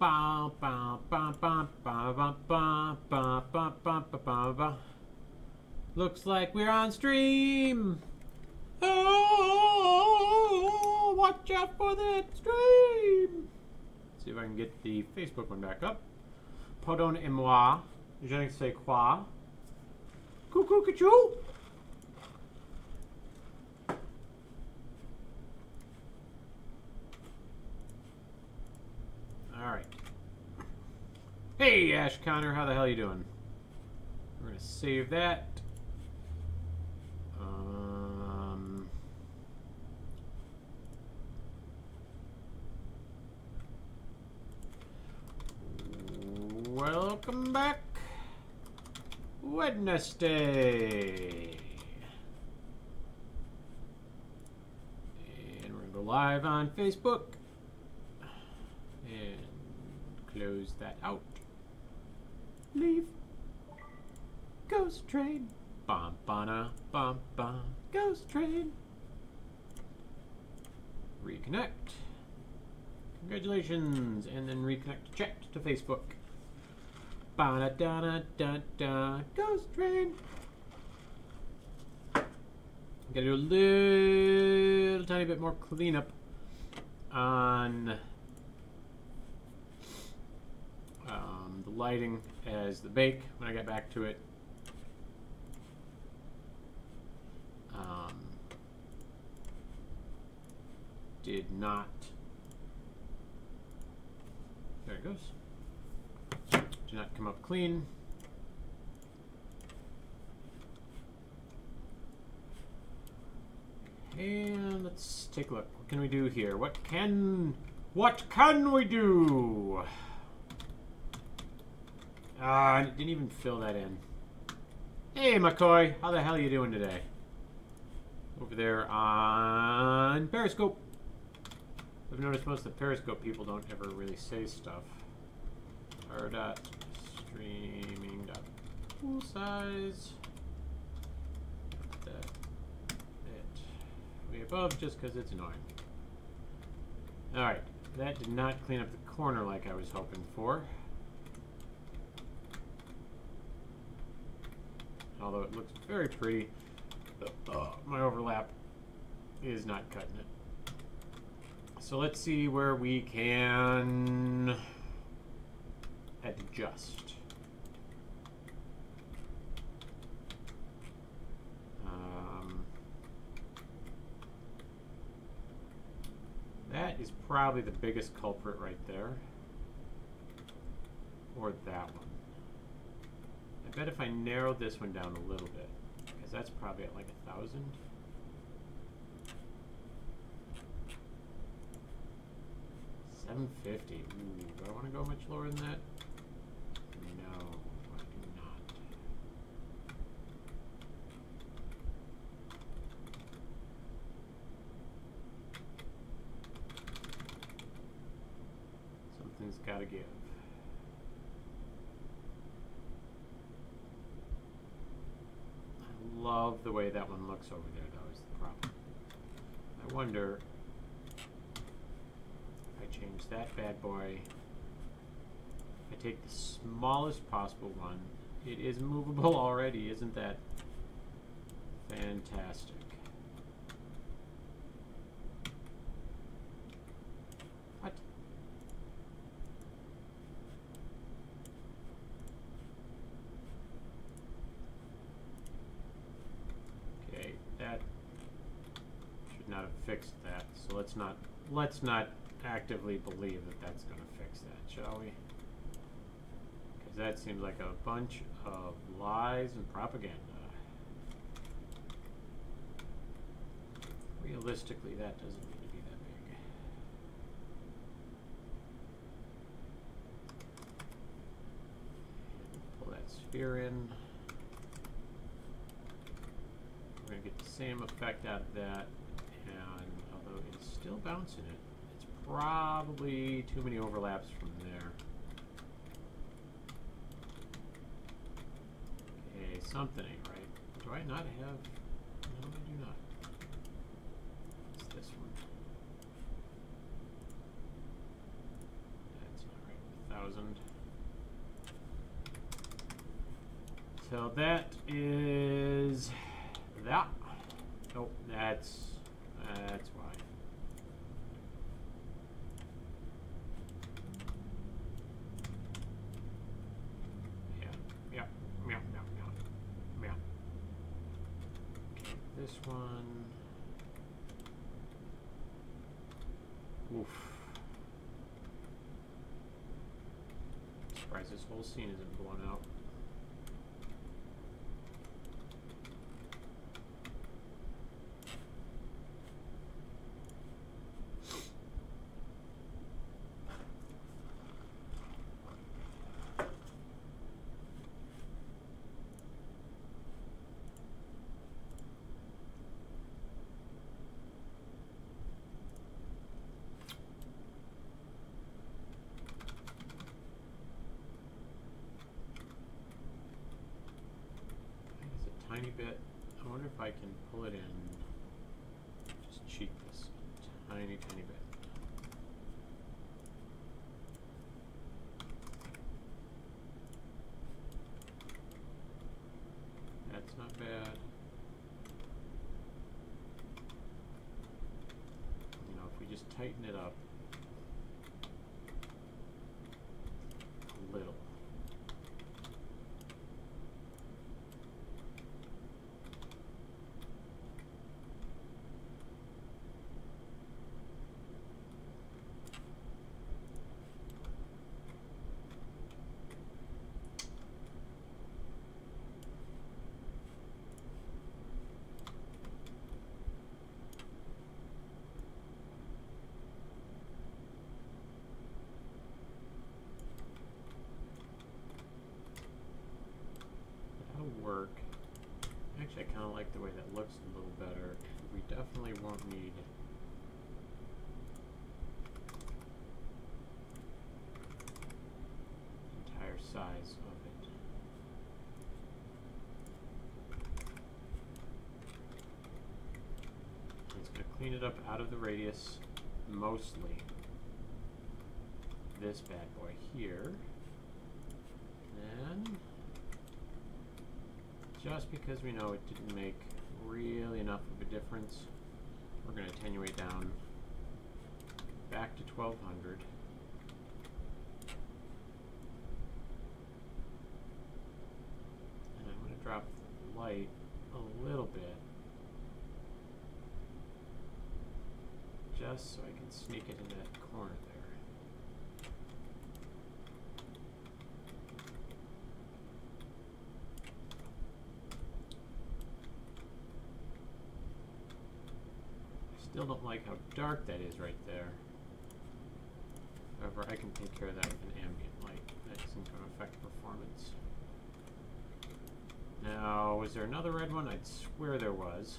Ba, ba, ba, ba, ba, ba, ba, ba, ba, ba, ba, ba. Looks like we're on stream. Oh, watch out for that stream. Let's see if I can get the Facebook one back up. Pardon et moi. Je ne sais quoi. Coucou, coucou. Alright. Hey, Ash Connor, how the hell you doing? We're going to save that. Welcome back. Wednesday. And we're going to go live on Facebook. And close that out. Leave. Ghost train. Bum bana bum bum. Ghost train. Reconnect. Congratulations. And then reconnect to chat to Facebook. Ba da da da da. Ghost train. Gotta do a little tiny bit more cleanup on the lighting as the bake when I get back to it. Did not. There it goes. Did not come up clean. And let's take a look. What can we do here? What can we do? I didn't even fill that in. Hey, McCoy. How the hell are you doing today? Over there on Periscope. I've noticed most of the Periscope people don't ever really say stuff. R.streaming.pool size. That bit way above just because it's annoying. Alright. That did not clean up the corner like I was hoping for. Although it looks very pretty, my overlap is not cutting it. So let's see where we can adjust. That is probably the biggest culprit right there. Or that one. I bet if I narrow this one down a little bit, because that's probably at like 1,000. $750. Ooh, do I want to go much lower than that? No, I do not. Something's got to give. Love the way that one looks over there, though, is the problem. I wonder if I change that bad boy. I take the smallest possible one. It is movable already, isn't that fantastic? What? That should not have fixed that. So let's not actively believe that that's going to fix that, shall we? Because that seems like a bunch of lies and propaganda. Realistically, that doesn't need to be that big. Pull that sphere in. We're going to get the same effect out of that, and although it's still bouncing it, it's probably too many overlaps from there. Okay, something ain't right. Do I not have... No, I do not. It's this one. That's not right with So that is that. Oh, that's why. Yeah. Okay, this one. Oof. Surprised this whole scene isn't blown out. Tiny bit. I wonder if I can pull it in. Just cheat this tiny bit. That's not bad. You know, if we just tighten it up a little. Work. Actually, I kind of like the way that looks a little better. We definitely won't need the entire size of it. It's going to clean it up out of the radius, mostly. This bad boy here. And just because we know it didn't make really enough of a difference, we're going to attenuate down back to 1200. And I'm going to drop the light a little bit, just so I can sneak it into that corner there. Still don't like how dark that is right there. However, I can take care of that with an ambient light. That isn't going to affect performance. Now, was there another red one? I'd swear there was.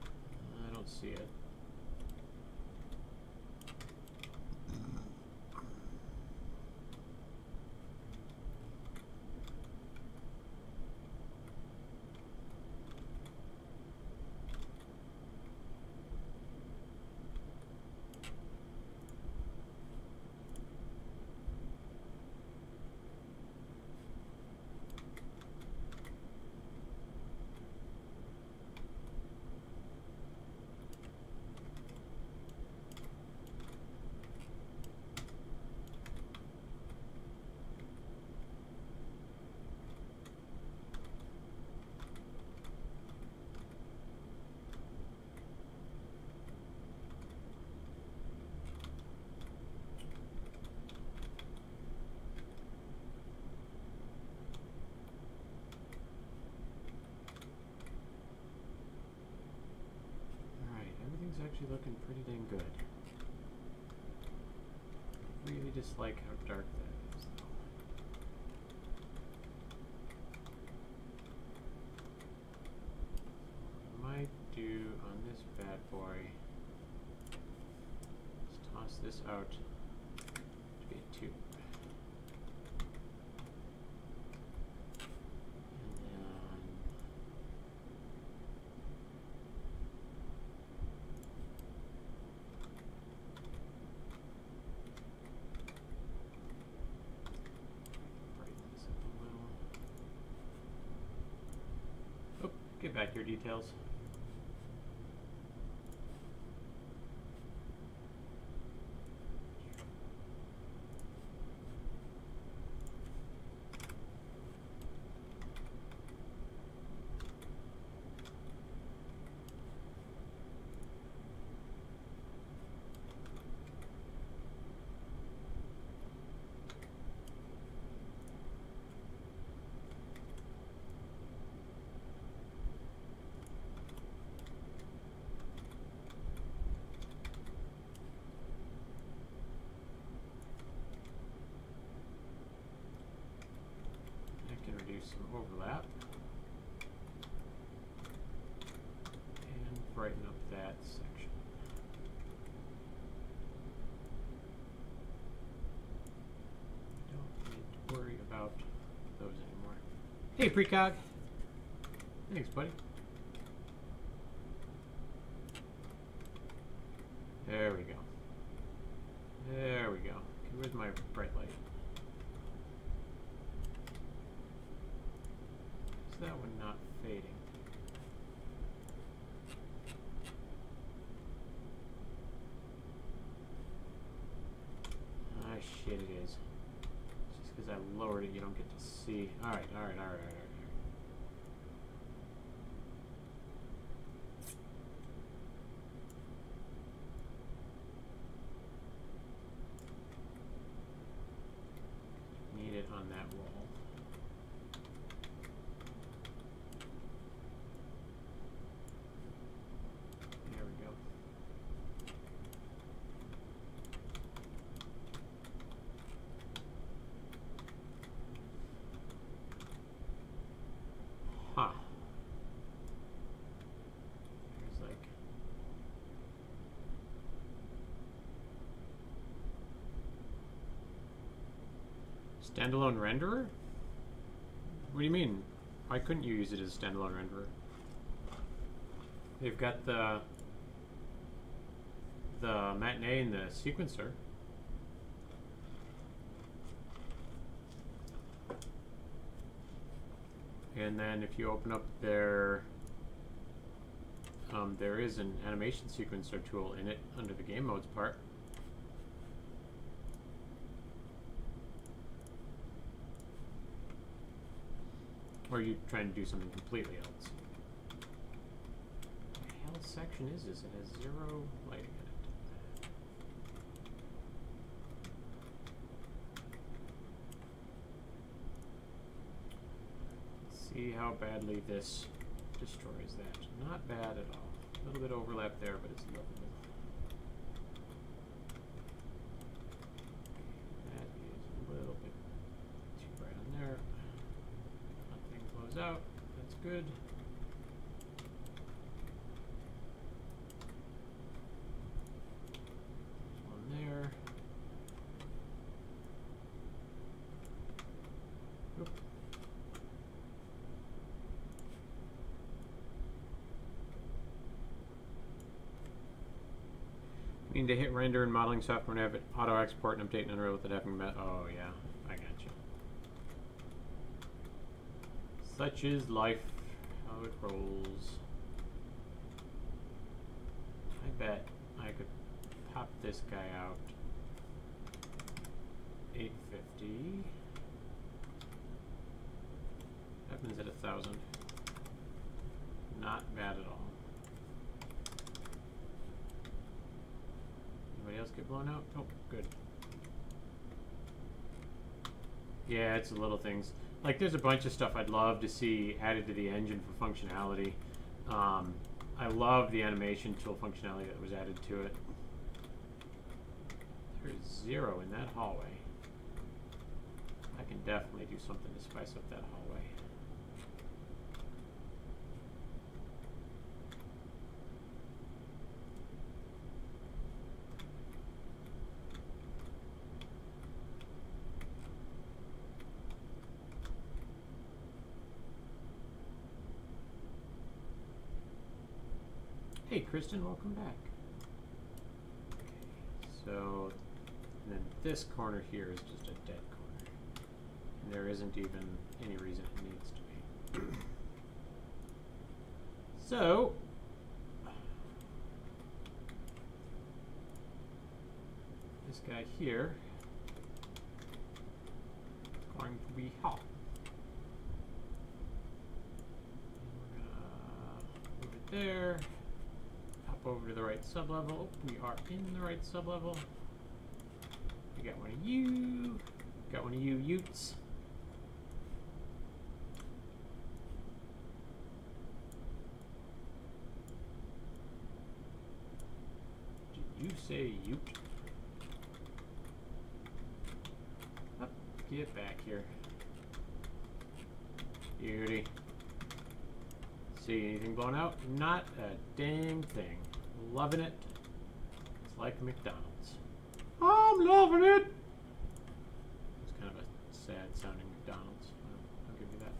I don't see it. Actually looking pretty dang good. Really dislike how dark that is, though. What I might do on this bad boy is toss this out to be a 2. get back your details. Reduce some overlap and brighten up that section. Don't need to worry about those anymore. Hey, Precog. Thanks, buddy. There we go. There we go. Okay, where's my bright light? That one not fading. Ah, shit, it is. Just because I lowered it, you don't get to see. Alright. Need it on that wall. Huh. There's like standalone renderer? What do you mean? Why couldn't you use it as a standalone renderer? They've got the matinee and the sequencer. And then if you open up their, there is an animation sequencer tool in it under the game modes part. Or are you trying to do something completely else? What the hell section is this? It has 0 lighting in it. See how badly this destroys that. Not bad at all. A little bit of overlap there, but it's lovable. That is a little bit too bright on there. Nothing blows out. That's good. There's one there. Oop. You need to hit render in modeling software and have it auto export and update and unroll without having met. Oh yeah, I got you. Such is life, how it rolls. I bet I could pop this guy out. 850. Happens at 1,000. Not bad at all. Anybody else get blown out? Oh, good. Yeah, it's the little things. Like, there's a bunch of stuff I'd love to see added to the engine for functionality. I love the animation tool functionality that was added to it. There's 0 in that hallway. I can definitely do something to spice up that hallway. Hey Kristen, welcome back. Okay, so and then this corner here is just a dead corner. And there isn't even any reason it needs to be. So, this guy here is going to be hot. We're gonna move it there. Hop over to the right sublevel. We are in the right sublevel. We got one of you. Got one of you Utes. Did you say Ute? Up, get back here. Beauty. See anything blown out? Not a dang thing. Loving it. It's like McDonald's. I'm loving it! It's kind of a sad sounding McDonald's. I'll give you that.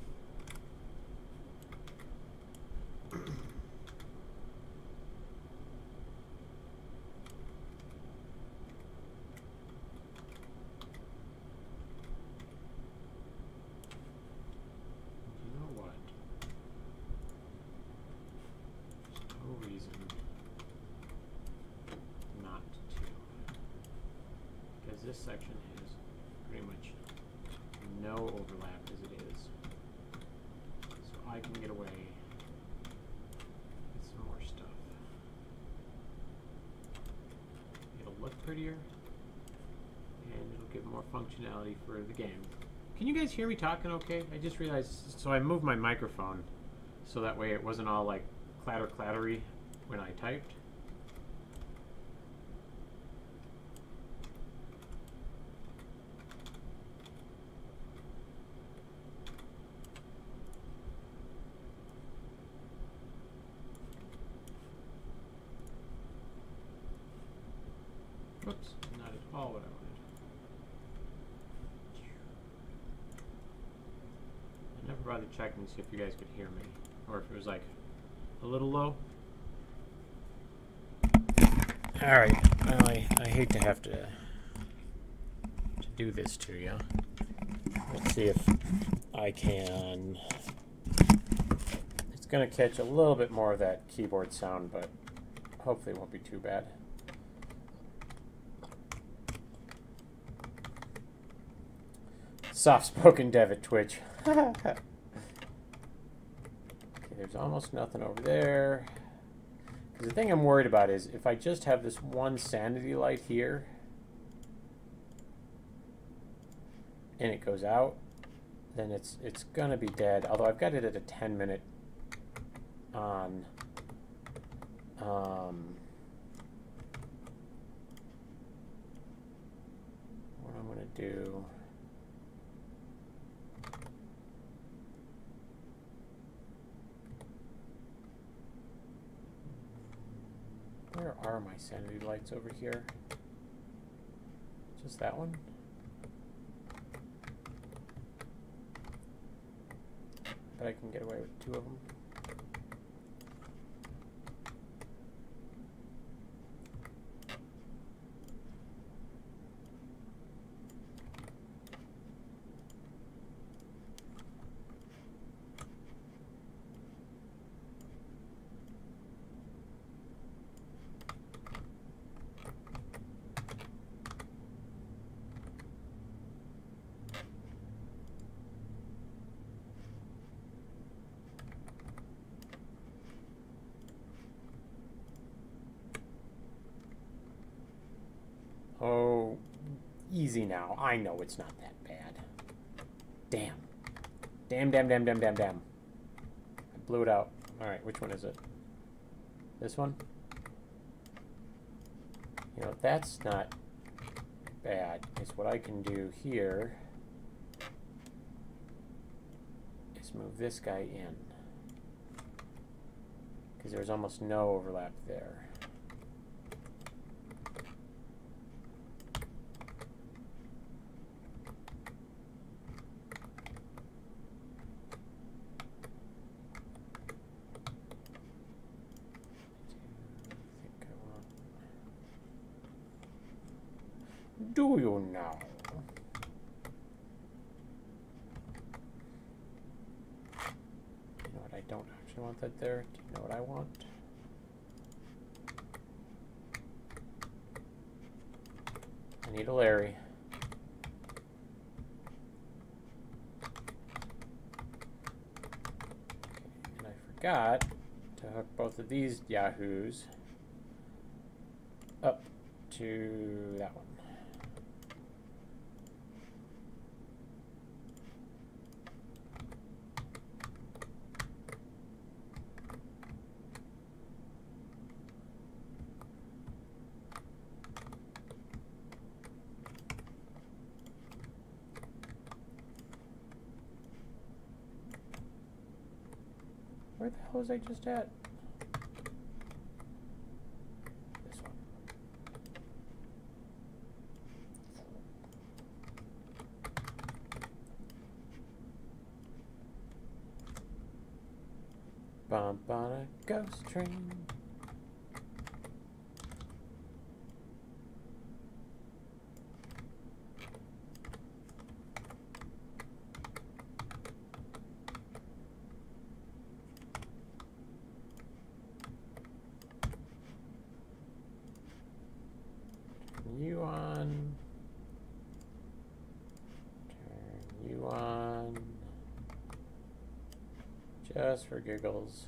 You know what? There's no reason not to. Because this section has pretty much no overlap as it is. So I can get away with some more stuff. It'll look prettier and it'll give more functionality for the game. Can you guys hear me talking okay? I just realized, so I moved my microphone so that way it wasn't all like clattery when I typed. Whoops, not at all what I wanted. I never bothered checking to see if you guys could hear me, or if it was like a little low. Alright, well, I hate to have to do this to you. Let's see if I can. It's going to catch a little bit more of that keyboard sound, but hopefully it won't be too bad. Soft-spoken dev at Twitch. Okay, there's almost nothing over there. Because the thing I'm worried about is if I just have this one sanity light here and it goes out, then it's gonna be dead. Although I've got it at a 10-minute on. What I'm gonna do. Where are my sanity lights over here? Just that one? But I can get away with 2 of them. Oh, easy now. I know it's not that bad. Damn. Damn. I blew it out. Alright, which one is it? This one? You know, that's not bad. Is what I can do here is move this guy in. Because there's almost no overlap there. Do you know? You know what? I don't actually. actually want that there. Do you know what I want? I need a Larry. And I forgot to hook both of these Yahoos up to that one. Where the hell was I just at? This one. Bump on a ghost train. You on. Turn you on. Just for giggles.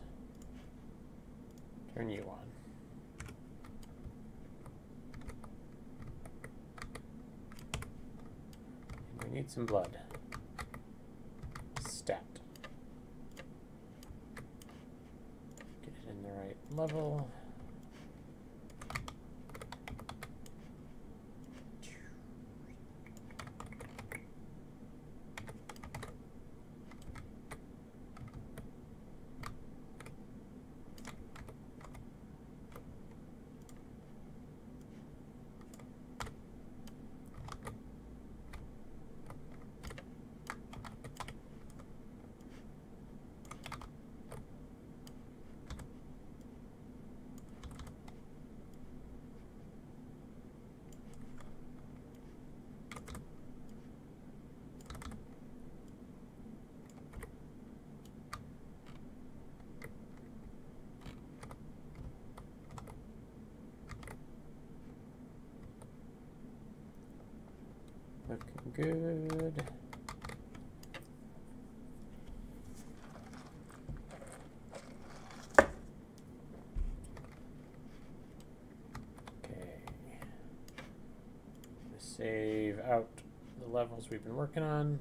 Turn you on. And we need some blood. Stat. Get it in the right level. Looking good. Okay. Save out the levels we've been working on.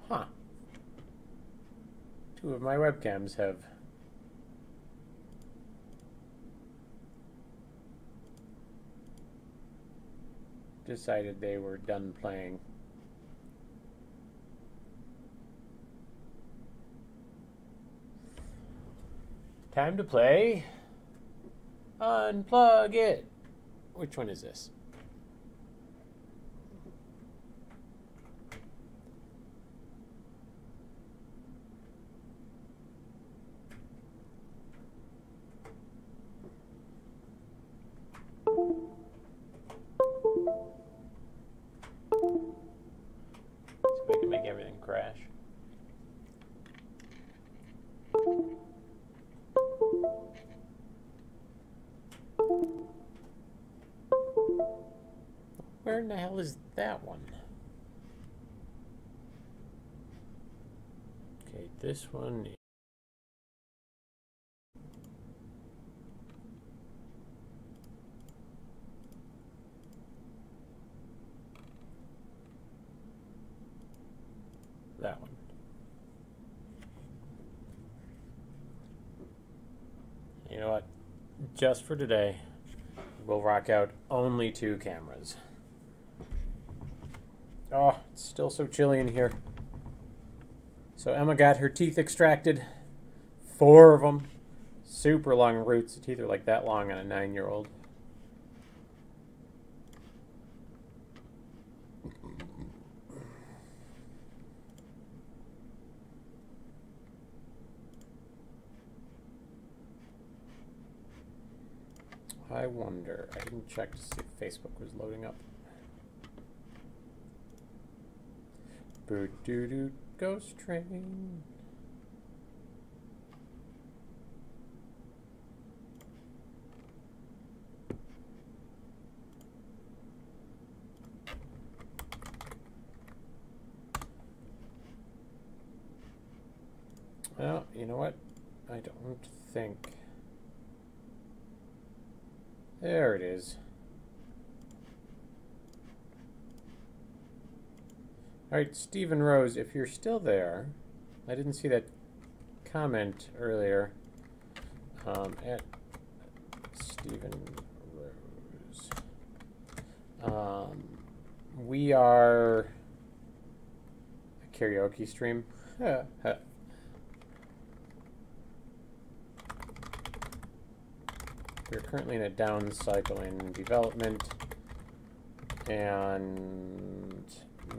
Huh. Two of my webcams have decided they were done playing. Time to play. Unplug it. Which one is this? So we can make everything crash. Where in the hell is that one? Okay, this one. That one. You know what? Just for today, we'll rock out only 2 cameras. Oh, it's still so chilly in here. So Emma got her teeth extracted. 4 of them. Super long roots. The teeth are like that long on a 9-year-old. I wonder. I didn't check to see if Facebook was loading up. Boo doo doo ghost train. Well, you know what? I don't think. There it is. All right, Stephen Rose, if you're still there, I didn't see that comment earlier. At Stephen Rose. We are a karaoke stream. We're currently in a down cycle in development and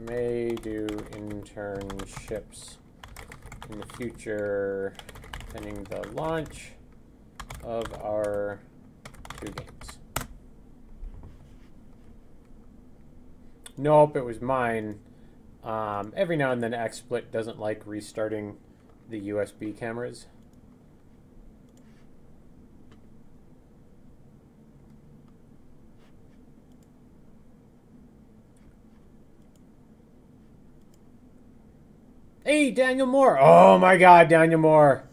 may do internships in the future pending the launch of our 2 games. Nope, it was mine. Every now and then XSplit doesn't like restarting the USB cameras. Hey, Daniel Moore. Oh my God, Daniel Moore.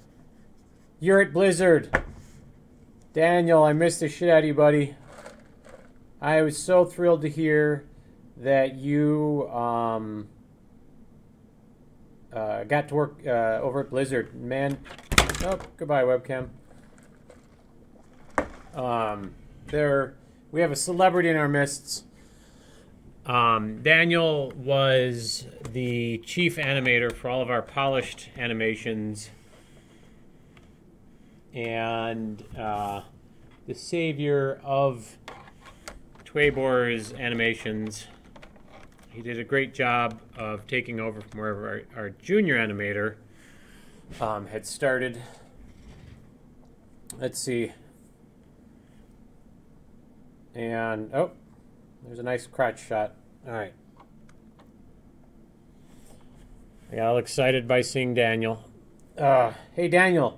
You're at Blizzard. Daniel, I missed the shit out of you, buddy. I was so thrilled to hear that you got to work over at Blizzard. Man, oh, goodbye, webcam. We have a celebrity in our midst. Daniel was the chief animator for all of our polished animations and the savior of Twabor's animations. He did a great job of taking over from wherever our junior animator had started. Let's see. And, oh. There's a nice crotch shot. All right. I got all excited by seeing Daniel. Hey, Daniel,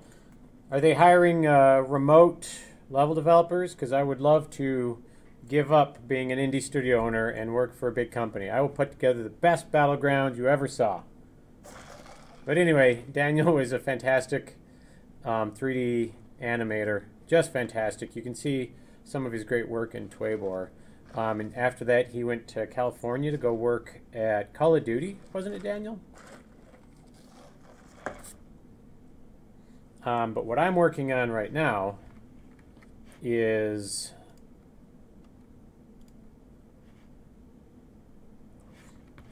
are they hiring remote level developers? Because I would love to give up being an indie studio owner and work for a big company. I will put together the best battleground you ever saw. But anyway, Daniel is a fantastic 3D animator. Just fantastic. You can see some of his great work in Twabor. And after that, he went to California to go work at Call of Duty, wasn't it, Daniel? But what I'm working on right now is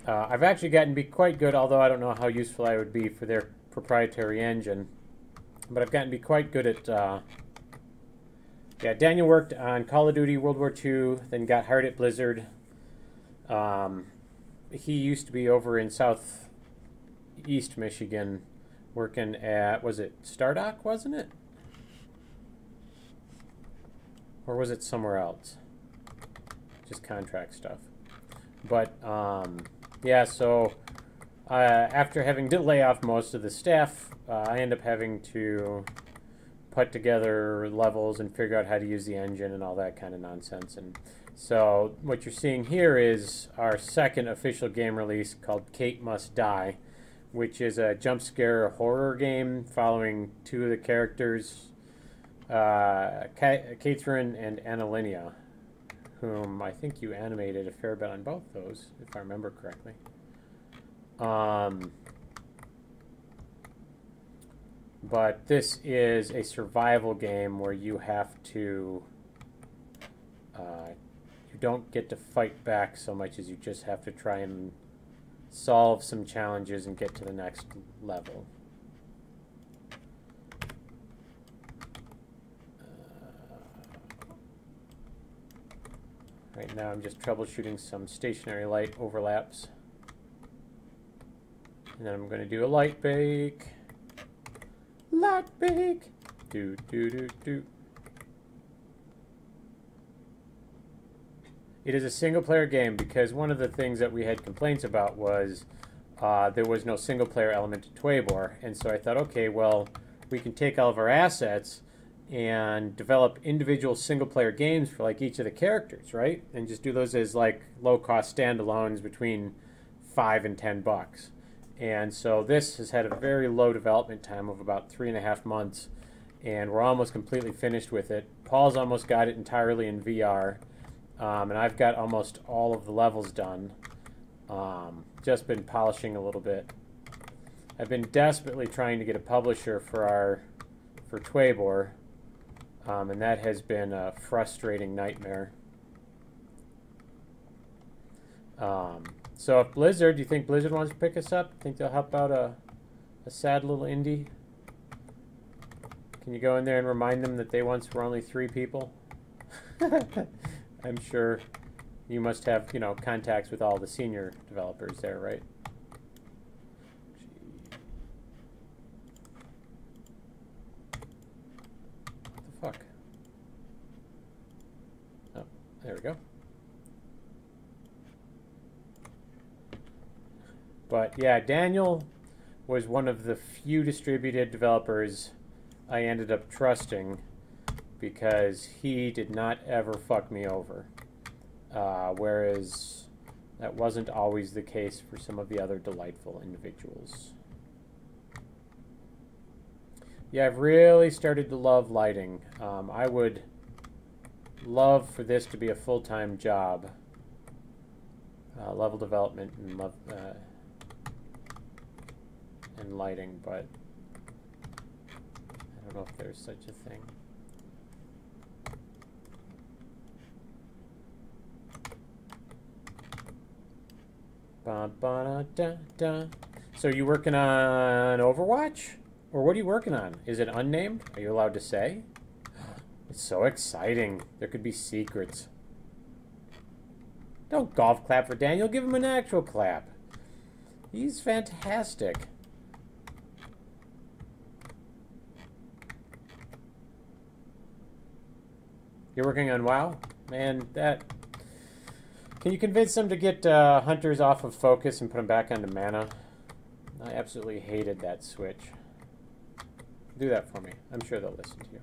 I've actually gotten to be quite good, although I don't know how useful I would be for their proprietary engine. But I've gotten to be quite good at... Yeah, Daniel worked on Call of Duty World War II, then got hired at Blizzard. He used to be over in southeast Michigan working at, was it Stardock, wasn't it? Or was it somewhere else? Just contract stuff. But, yeah, so after having to lay off most of the staff, I end up having to put together levels and figure out how to use the engine and all that kind of nonsense. And so what you're seeing here is our second official game release called Kaet Must Die, which is a jump scare horror game following 2 of the characters, Catherine and Annalinia, whom I think you animated a fair bit on both those, if I remember correctly. But this is a survival game where you have to, you don't get to fight back so much as you just have to try and solve some challenges and get to the next level. Right now I'm just troubleshooting some stationary light overlaps. And then I'm going to do a light bake. Light bake. Do, do, do, do. It is a single-player game because one of the things that we had complaints about was there was no single-player element to Twabor. And so I thought, okay, well, we can take all of our assets and develop individual single-player games for like each of the characters, right? And just do those as like low-cost standalones between $5 and $10. And so this has had a very low development time of about 3.5 months, and we're almost completely finished with it. Paul's almost got it entirely in VR, and I've got almost all of the levels done. Just been polishing a little bit. I've been desperately trying to get a publisher for Twabor. And that has been a frustrating nightmare. So if Blizzard, do you think Blizzard wants to pick us up? Think they'll help out a sad little indie? Can you go in there and remind them that they once were only 3 people? I'm sure you must have, you know, contacts with all the senior developers there, right? Fuck. Oh, there we go. But yeah, Daniel was one of the few distributed developers I ended up trusting because he did not ever fuck me over. Whereas that wasn't always the case for some of the other delightful individuals. Yeah, I've really started to love lighting. I would love for this to be a full-time job. Level development and lighting, but I don't know if there's such a thing. Ba, ba, da, da. So you working on Overwatch? Or what are you working on? Is it unnamed? Are you allowed to say? It's so exciting. There could be secrets. Don't golf clap for Daniel. Give him an actual clap. He's fantastic. You're working on WoW? Man, that... Can you convince them to get hunters off of focus and put them back onto mana? I absolutely hated that switch. Do that for me. I'm sure they'll listen to you.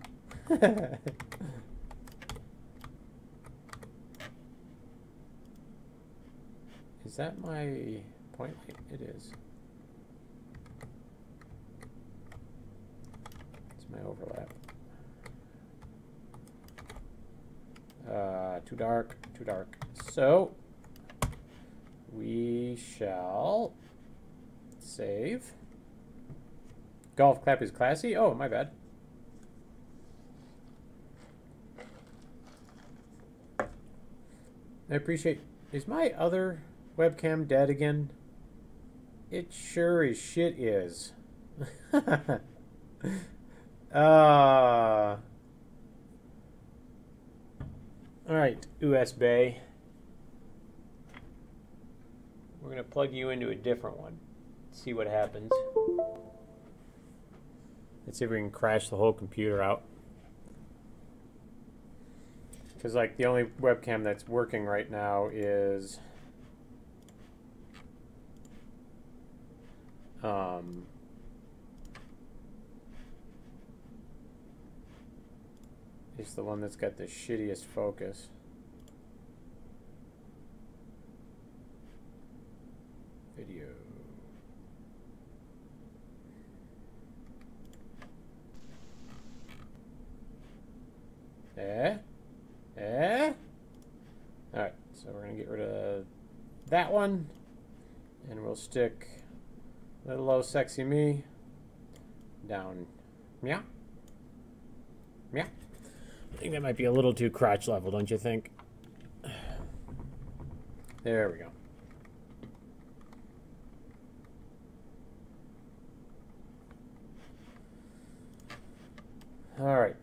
Is that my point light? It is. It's my overlap. Too dark, too dark. So, we shall save. Golf clap is classy? Oh, my bad. I appreciate... Is my other webcam dead again? It sure as shit is. Alright, USB. We're going to plug you into a different one. See what happens. Let's see if we can crash the whole computer out. Because, like, the only webcam that's working right now is... it's the one that's got the shittiest focus. Video. Alright, so we're going to get rid of that one. And we'll stick little old sexy me down. Meow. Meow. I think that might be a little too crotch level, don't you think? There we go. All right.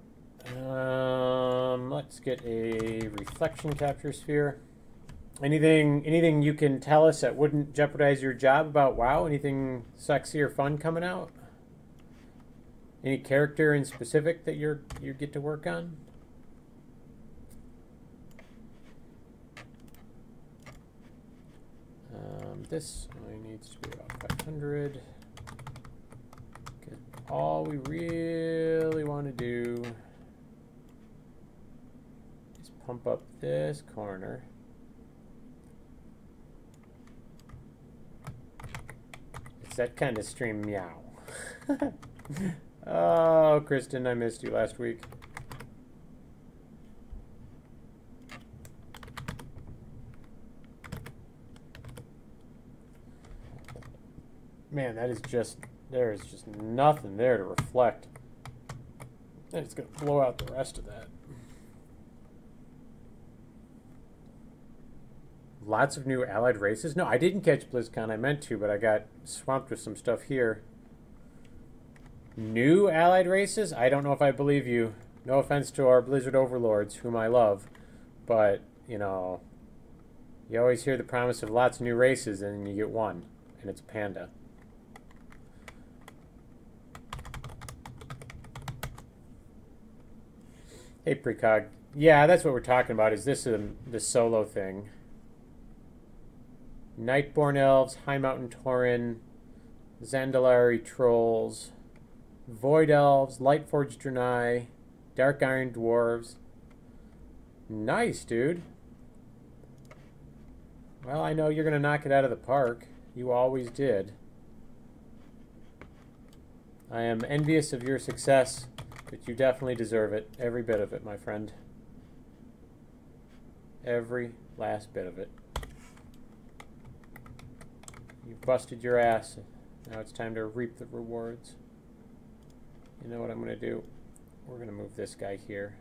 Let's get a reflection capture sphere. Anything you can tell us that wouldn't jeopardize your job about WoW? Anything sexy or fun coming out? Any character in specific that you get to work on? This only needs to be about 500. All we really want to do is pump up this corner. It's that kind of stream, meow. Oh, Kristen, I missed you last week. Man, that is just... There is just nothing there to reflect. And it's going to blow out the rest of that. Lots of new allied races? No, I didn't catch BlizzCon. I meant to, but I got swamped with some stuff here. New allied races? I don't know if I believe you. No offense to our Blizzard overlords, whom I love. But, you know, you always hear the promise of lots of new races, and you get one. And it's a panda. Hey, Precog. Yeah, that's what we're talking about. Is this the solo thing? Nightborn Elves, High Mountain Tauren, Zandalari Trolls, Void Elves, Lightforged Draenei, Dark Iron Dwarves. Nice, dude. Well, I know you're going to knock it out of the park. You always did. I am envious of your success. But you definitely deserve it. Every bit of it, my friend. Every last bit of it. You've busted your ass. Now it's time to reap the rewards. You know what I'm going to do? We're going to move this guy here.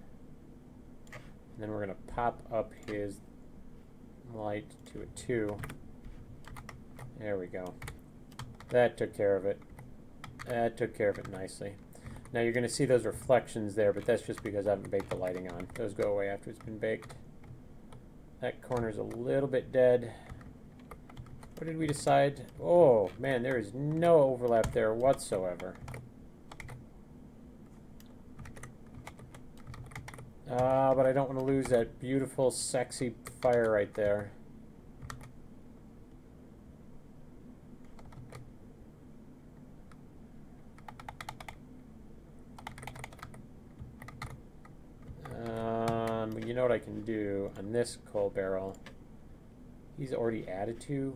And then we're going to pop up his light to a 2. There we go. That took care of it. That took care of it nicely. Now you're going to see those reflections there, but that's just because I haven't baked the lighting on. Those go away after it's been baked. That corner's a little bit dead. What did we decide? Oh, man, there is no overlap there whatsoever. But I don't want to lose that beautiful, sexy fire right there. You know what I can do on this coal barrel? He's already added to,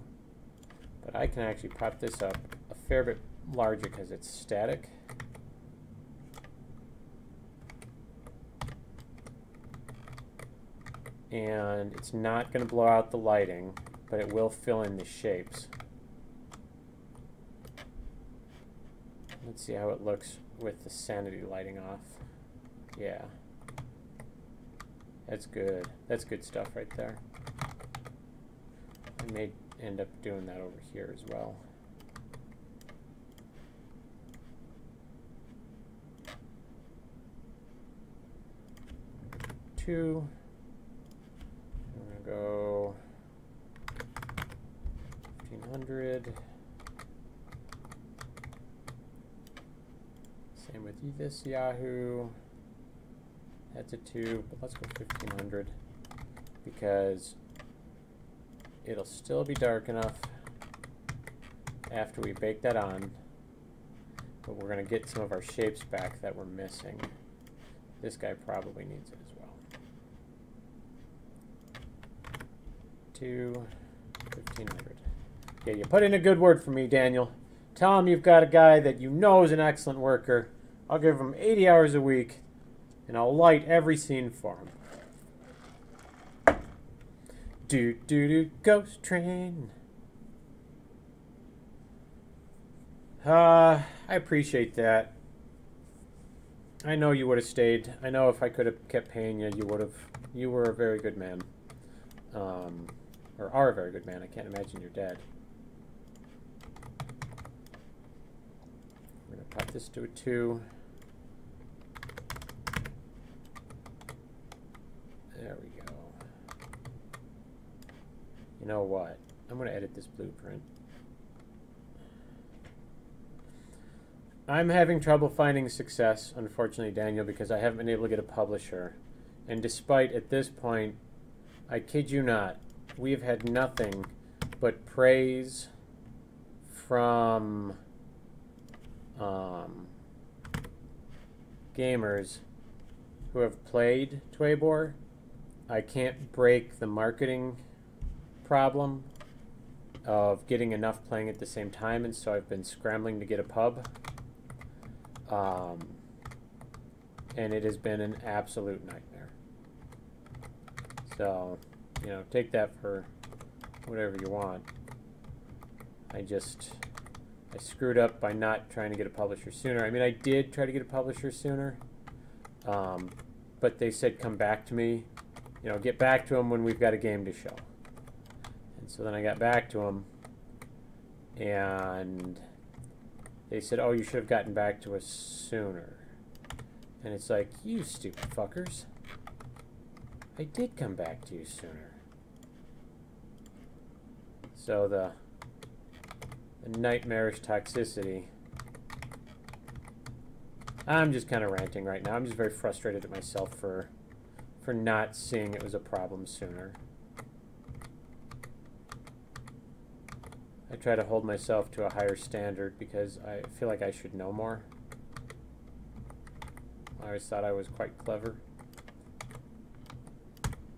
but I can actually pop this up a fair bit larger because it's static. And it's not going to blow out the lighting, but it will fill in the shapes. Let's see how it looks with the sanity lighting off. Yeah. That's good. That's good stuff right there. I may end up doing that over here as well. Two. I'm going to go 1500. Same with this Yahoo. That's a 2, but let's go 1500 because it'll still be dark enough after we bake that on, but we're going to get some of our shapes back that we're missing. This guy probably needs it as well. 2, 1500. Yeah, you put in a good word for me, Daniel. Tell him you've got a guy that you know is an excellent worker. I'll give him 80 hours a week. And I'll light every scene for him. Ghost train. I appreciate that. I know you would have stayed. I know if I could have kept paying you, you would have. You were a very good man. Or are a very good man. I can't imagine you're dead. We're going to pop this to a 2. You know what? I'm going to edit this blueprint. I'm having trouble finding success, unfortunately, Daniel, because I haven't been able to get a publisher. And despite, at this point, I kid you not, we've had nothing but praise from gamers who have played Twaybor. I can't break the marketing problem of getting enough playing at the same time, and so I've been scrambling to get a pub. And it has been an absolute nightmare. So, you know, take that for whatever you want. I screwed up by not trying to get a publisher sooner. I mean, I did try to get a publisher sooner, but they said come back to me. You know, get back to them when we've got a game to show. And so then I got back to them, and they said, oh, you should have gotten back to us sooner. And it's like, you stupid fuckers. I did come back to you sooner. So the nightmarish toxicity. I'm just kind of ranting right now. I'm just very frustrated at myself for not seeing it was a problem sooner. I try to hold myself to a higher standard because I feel like I should know more. I always thought I was quite clever.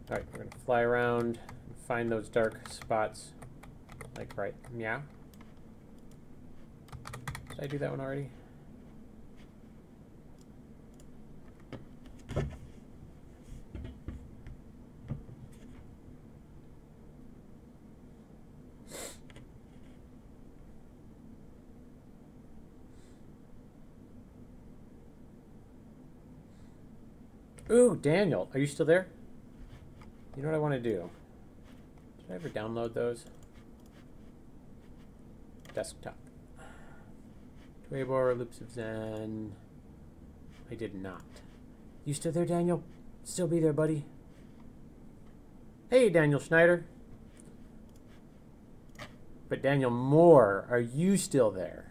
Alright, we're going to fly around and find those dark spots. Like right, meow. Did I do that one already? Ooh, Daniel, are you still there? You know what I want to do? Did I ever download those? Desktop. Twaybor, Loops of Zen. I did not. You still there, Daniel? Still be there, buddy. Hey, Daniel Schneider. But Daniel Moore, are you still there?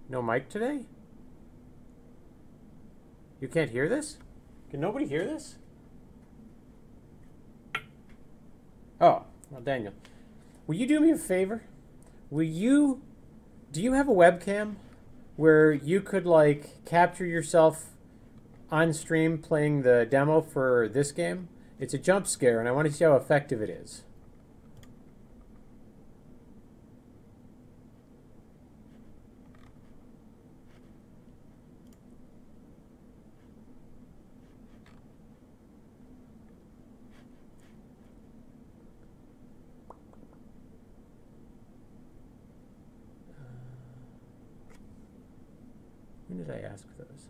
No mic today? You can't hear this? Can nobody hear this? Oh, well, Daniel. Will you do me a favor? Do you have a webcam where you could, like, capture yourself on stream playing the demo for this game? It's a jump scare, and I want to see how effective it is. When did I ask those?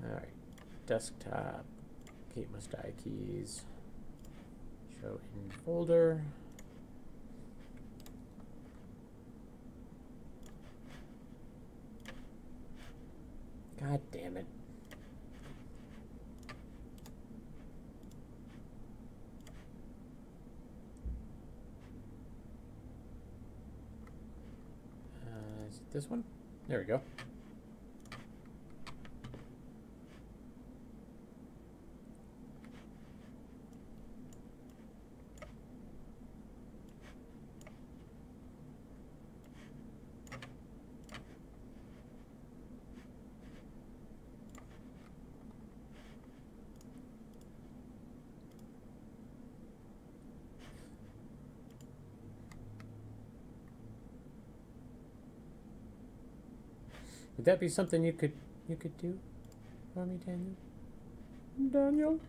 Alright, desktop, Kaet must die keys, show in folder. God damn it. Is it this one? There we go. Would that be something you could do for me, Daniel? Daniel,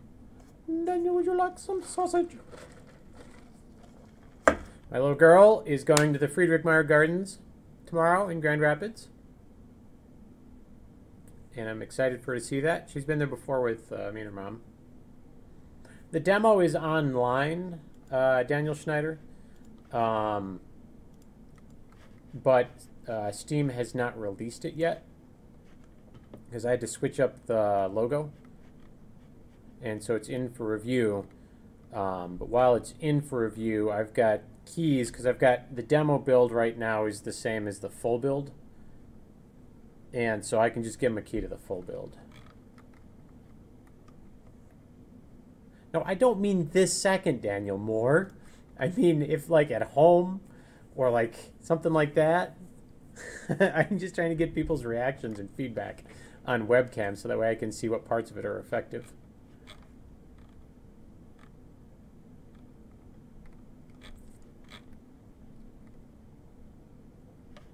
would you like some sausage? My little girl is going to the Friedrich Meyer Gardens tomorrow in Grand Rapids, and I'm excited for her to see that. She's been there before with me and her mom. The demo is online, Daniel Schneider, but Steam has not released it yet because I had to switch up the logo, and so it's in for review. But while it's in for review, I've got keys because I've got the demo build right now is the same as the full build, and so I can just give them a key to the full build. No, I don't mean this second, Daniel Moore. I mean if like at home or like something like that. I'm just trying to get people's reactions and feedback on webcam so that way I can see what parts of it are effective.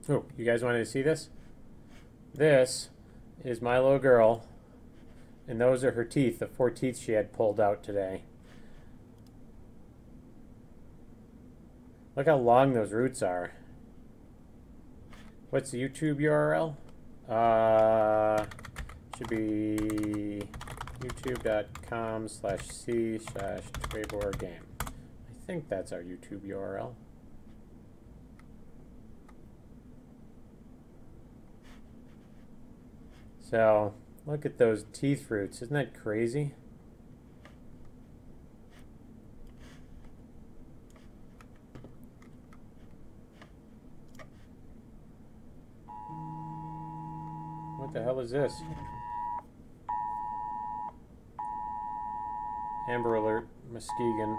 Oh, you guys wanted to see this? This is my little girl, and those are her teeth, the 4 teeth she had pulled out today. Look how long those roots are. What's the YouTube URL? Should be youtube.com/c/TreborGame. I think that's our YouTube URL. So, look at those teeth roots. Isn't that crazy? What the hell is this? Amber Alert, Muskegon.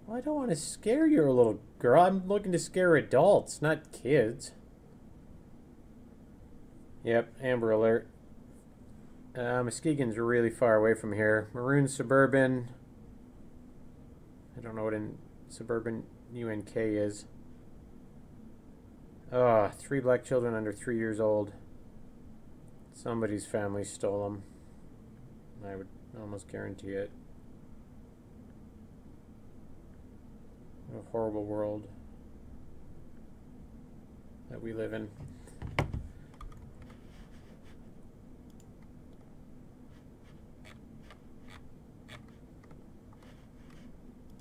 Well, I don't want to scare your little girl. I'm looking to scare adults, not kids. Yep, Amber Alert. Muskegon's really far away from here. Maroon Suburban. I don't know what in suburban UNK is. Oh, 3 black children under 3 years old. Somebody's family stole them. I would almost guarantee it. What a horrible world that we live in.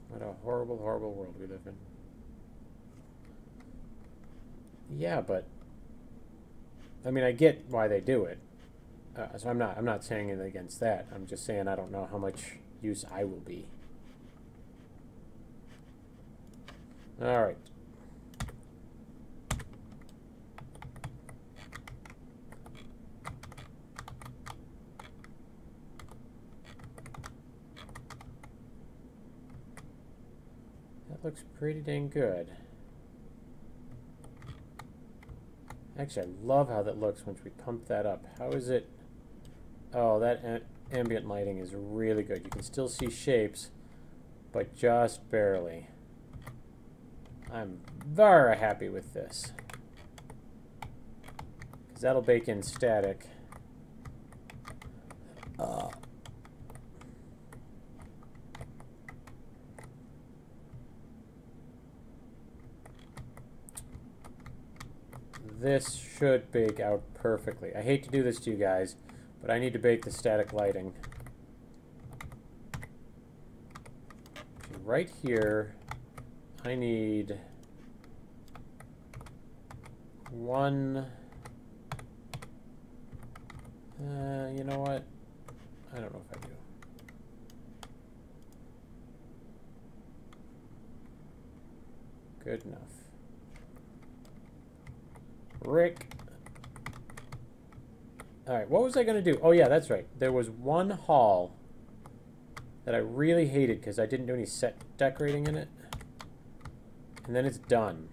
What a horrible, horrible world we live in. Yeah, but I mean, I get why they do it. So I'm not saying anything against that. I'm just saying I don't know how much use I will be. All right. That looks pretty dang good. Actually, I love how that looks once we pump that up. How is it? Oh, that ambient lighting is really good. You can still see shapes, but just barely. I'm very happy with this, because that'll bake in static. This should bake out perfectly. I hate to do this to you guys, but I need to bake the static lighting. Right here, I need one. You know what? I don't know if I do. Good enough. Rick. Alright, what was I going to do? Oh yeah, that's right. There was one hall that I really hated because I didn't do any set decorating in it. And then it's done.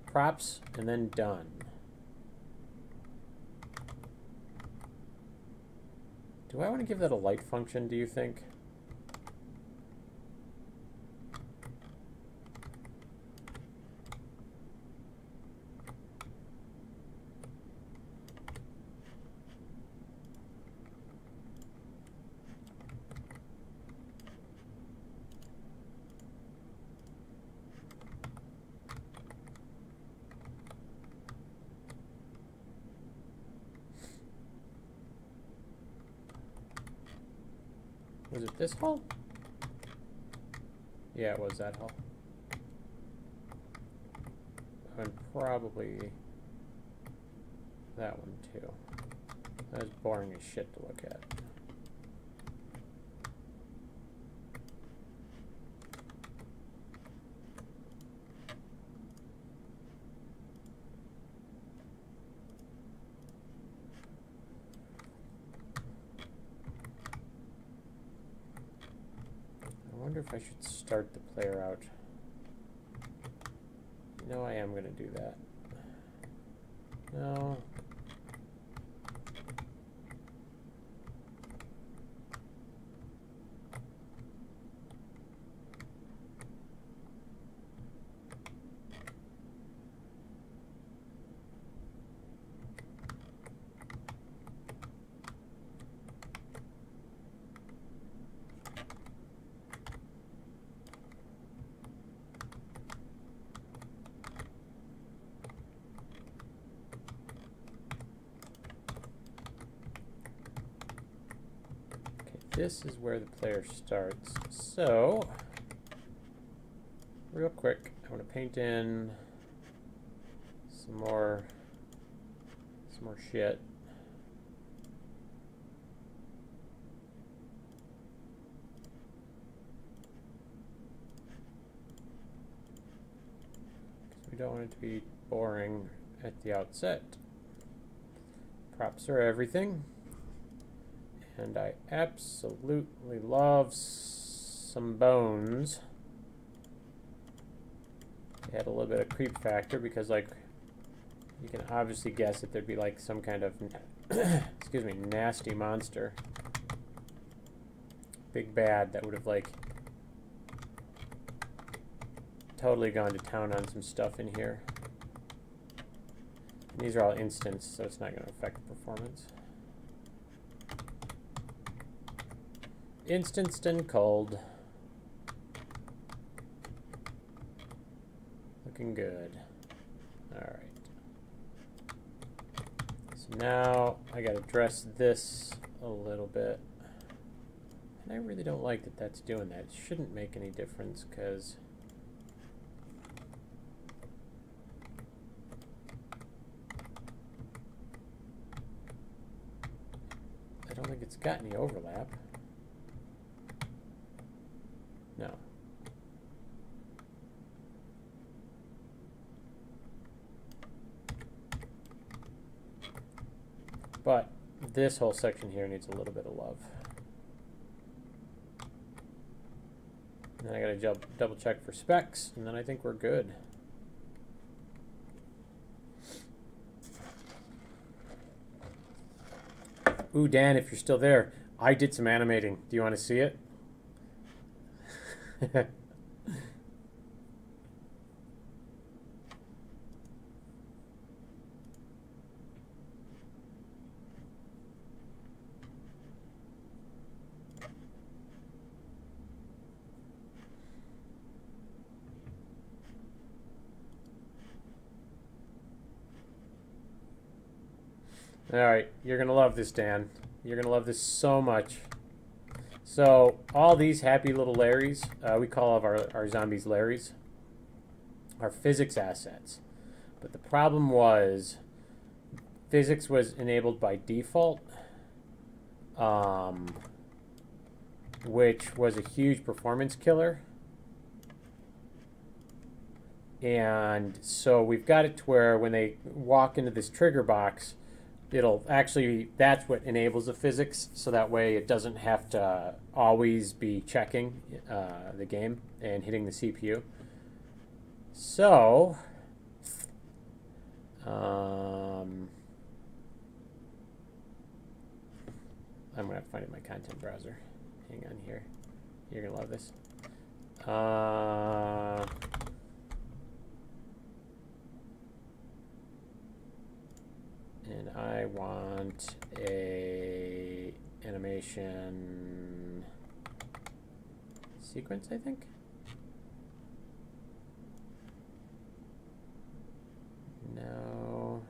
Props, and then done. Do I want to give that a light function, do you think? Was it this hull? Yeah, it was that hull. And probably that one too. That was boring as shit to look at. I wonder if I should start the player out. You know, I am going to do that. No. This is where the player starts. So, real quick, I want to paint in some more shit. Because we don't want it to be boring at the outset. Props are everything. And I absolutely love some bones. They had a little bit of creep factor because, like, you can obviously guess that there'd be like some kind of excuse me, nasty monster, big bad that would have like totally gone to town on some stuff in here. And these are all instants, so it's not going to affect performance. Instanced and cold. Looking good. Alright. So now I gotta dress this a little bit. And I really don't like that that's doing that. It shouldn't make any difference because I don't think it's got any overlap. No. But this whole section here needs a little bit of love. And then I gotta double check for specs, and then I think we're good. Ooh, Dan, if you're still there, I did some animating. Do you want to see it? Alright, you're going to love this, Dan. You're going to love this so much. So, all these happy little Larrys, we call our zombies Larrys, are physics assets. But the problem was, physics was enabled by default, which was a huge performance killer. And so we've got it to where when they walk into this trigger box, it'll actually, that's what enables the physics, so that way it doesn't have to always be checking the game and hitting the CPU. So, I'm going to have to find it in my content browser. Hang on here. You're going to love this. And I want a animation sequence, I think. No.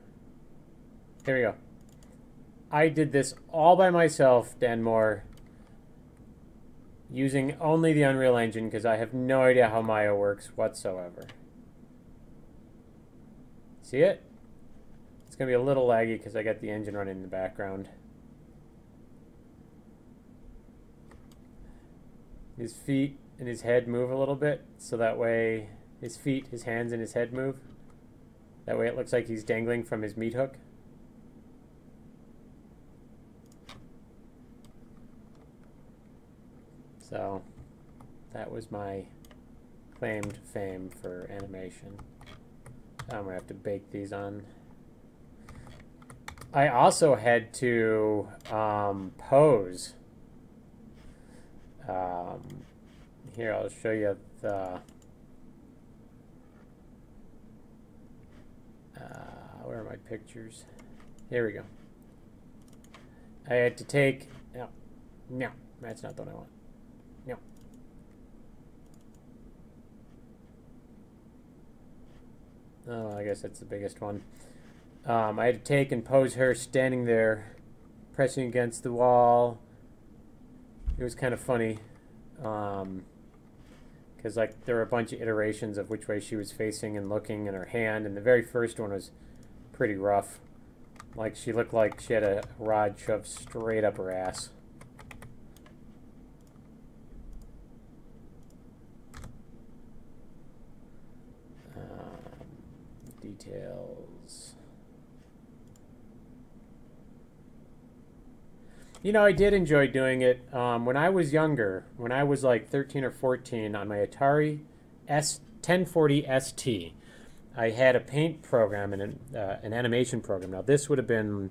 Here we go. I did this all by myself, Dan Moore. using only the Unreal Engine because I have no idea how Maya works whatsoever. See it? It's going to be a little laggy because I got the engine running in the background. His feet and his head move a little bit, so that way his feet, his hands, and his head move. That way it looks like he's dangling from his meat hook. So that was my claimed fame for animation. I'm gonna have to bake these on. I also had to pose. Here, I'll show you the where are my pictures? Here we go. I had to take no, that's not the one I want. No. Oh, I guess that's the biggest one. I had to take and pose her standing there, pressing against the wall. It was kind of funny, because like there were a bunch of iterations of which way she was facing and looking in her hand, and the very first one was pretty rough. Like she looked like she had a rod shoved straight up her ass. Details. You know, I did enjoy doing it when I was younger. When I was like 13 or 14 on my Atari 1040 ST, I had a paint program and an animation program. Now this would have been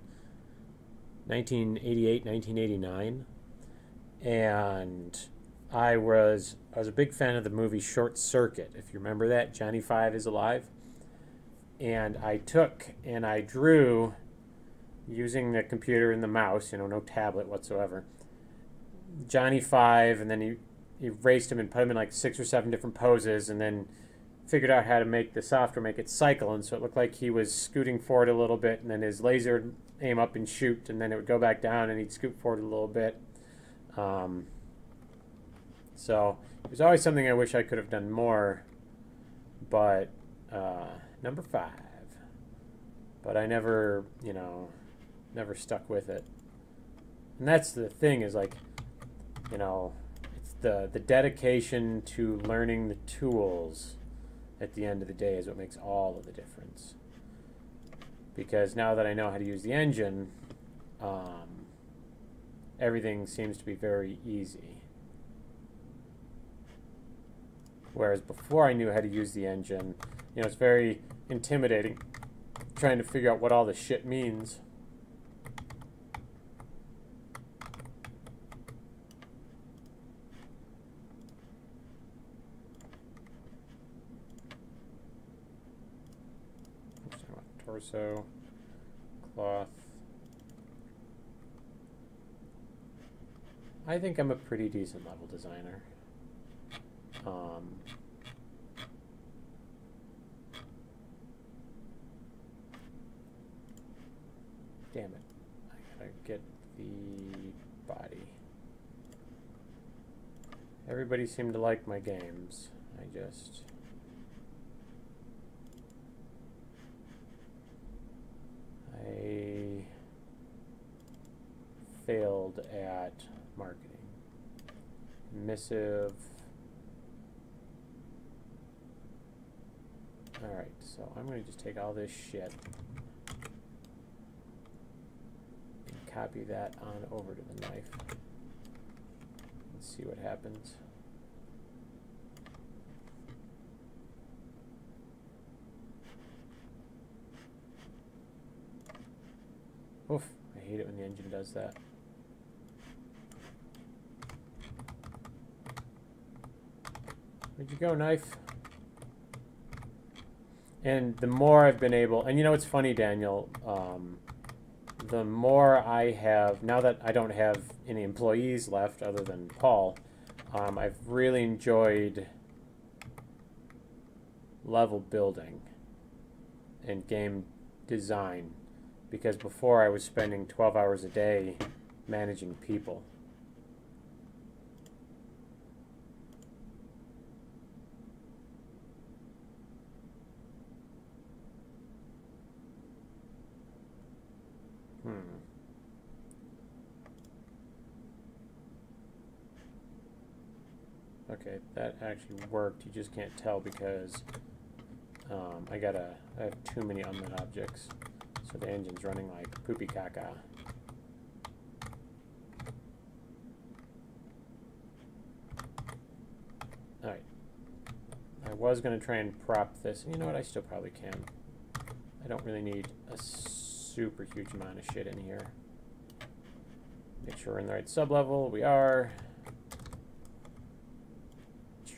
1988, 1989, and I was a big fan of the movie Short Circuit. If you remember that, Johnny Five is alive. And I took and I drew, using the computer and the mouse, you know, no tablet whatsoever, Johnny Five, and then he erased him and put him in like 6 or 7 different poses, and then figured out how to make the software make it cycle, and so it looked like he was scooting forward a little bit, and then his laser would aim up and shoot, and then it would go back down, and he'd scoot forward a little bit. So it was always something I wish I could have done more, but number 5. But I never, you know, never stuck with it. And that's the thing, is like, you know, it's the dedication to learning the tools at the end of the day is what makes all of the difference. Because now that I know how to use the engine, everything seems to be very easy. Whereas before I knew how to use the engine, you know, it's very intimidating trying to figure out what all this shit means. Torso, cloth. I think I'm a pretty decent level designer. Damn it. I gotta get the body. Everybody seemed to like my games. I failed at marketing. Missive. Alright, so I'm going to just take all this shit and copy that on over to the knife and see what happens. Oof, I hate it when the engine does that. Where'd you go, knife? And the more I've been able, and you know, it's funny, Daniel, the more I have, now that I don't have any employees left other than Paul, I've really enjoyed level building and game design, because before I was spending 12 hours a day managing people. Okay, that actually worked. You just can't tell because I have too many unlit objects. So the engine's running like poopy caca. Alright. I was going to try and prop this. You know what? I still probably can. I don't really need a super huge amount of shit in here. Make sure we're in the right sublevel. We are. Let's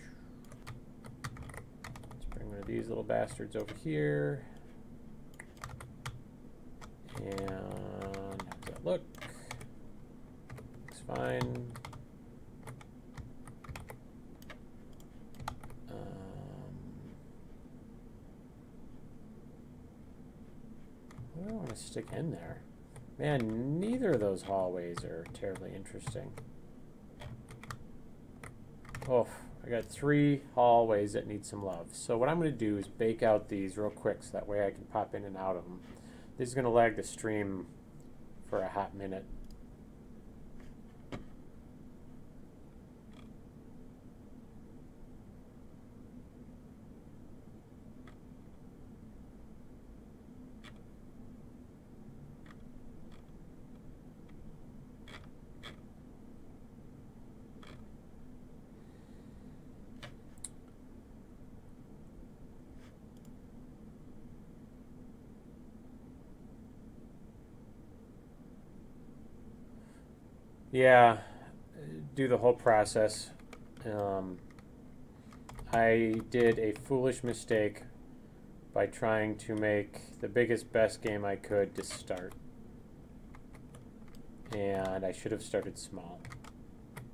bring one of these little bastards over here. And how does that look? Looks fine. What do I want to stick in there? Man, neither of those hallways are terribly interesting. Oh, I got 3 hallways that need some love. So what I'm going to do is bake out these real quick so that way I can pop in and out of them. This is going to lag the stream for a hot minute. Yeah, do the whole process. I did a foolish mistake by trying to make the biggest, best game I could to start. And I should have started small.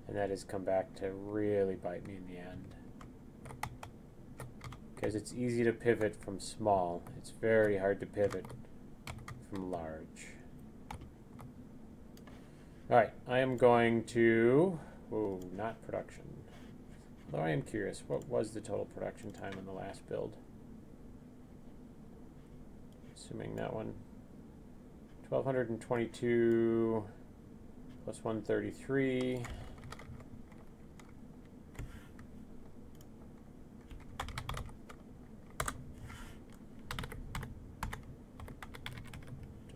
And that has come back to really bite me in the end. Because it's easy to pivot from small. It's very hard to pivot from large. Alright, I am going to... Oh, not production. Although I am curious, what was the total production time on the last build? Assuming that one. 1222 plus 133.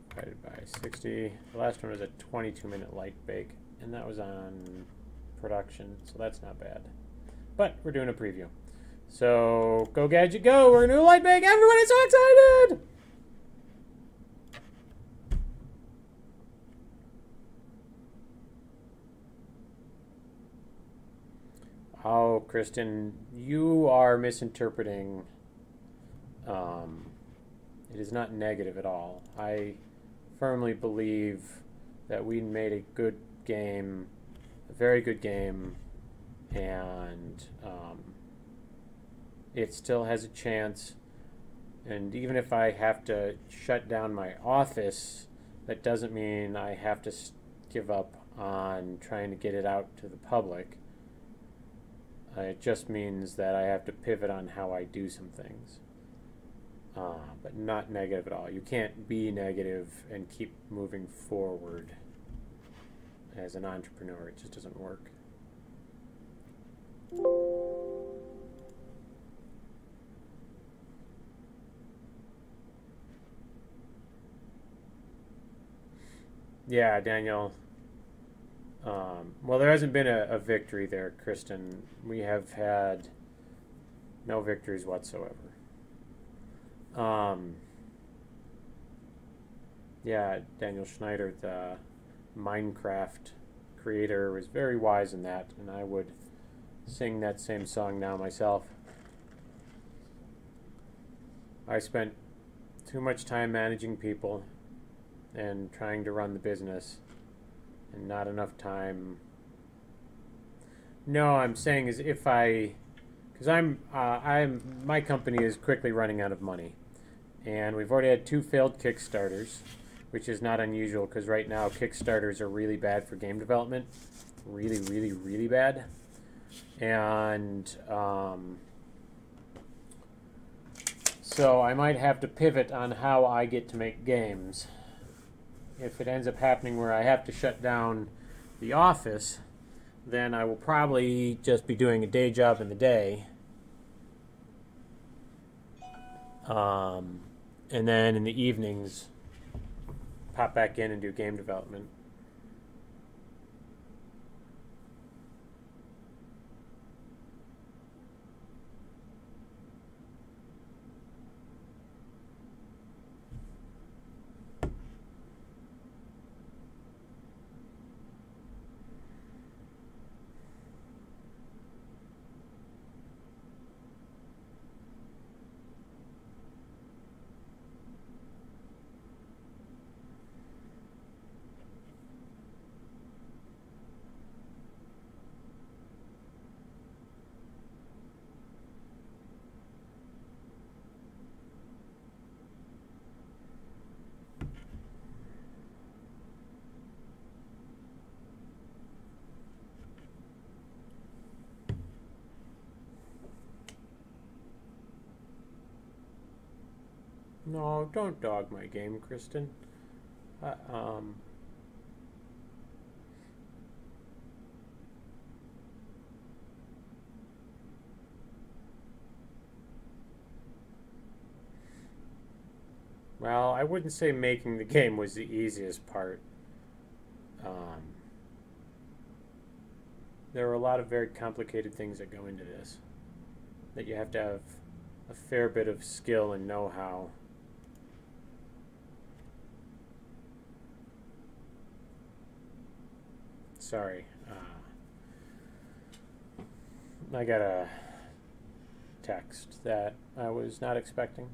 Divided by 60. The last one was a 22-minute light bake, and that was on production, so that's not bad. But we're doing a preview. So, go Gadget, go! We're gonna do a light bake! Everybody's so excited! Oh, Kristen, you are misinterpreting. It is not negative at all. I firmly believe that we made a good game, a very good game, and it still has a chance. And even if I have to shut down my office, that doesn't mean I have to give up on trying to get it out to the public. It just means that I have to pivot on how I do some things. But not negative at all. You can't be negative and keep moving forward as an entrepreneur. It just doesn't work. Yeah, Daniel. Well, there hasn't been a victory there, Kristen. We have had no victories whatsoever. Yeah, Daniel Schneider, the Minecraft creator, was very wise in that, and I would sing that same song now myself. I spent too much time managing people and trying to run the business, and not enough time. No, I'm saying is if I, because my company is quickly running out of money, and we've already had 2 failed Kickstarters, which is not unusual because right now Kickstarters are really bad for game development, really, really, really bad, and so I might have to pivot on how I get to make games. If it ends up happening where I have to shut down the office, then I will probably just be doing a day job in the day. And then in the evenings, pop back in and do game development. No, don't dog my game, Kristen. Uh, um, well, I wouldn't say making the game was the easiest part. Um, there are a lot of very complicated things that go into this that you have to have a fair bit of skill and know-how. Sorry. I got a text that I was not expecting.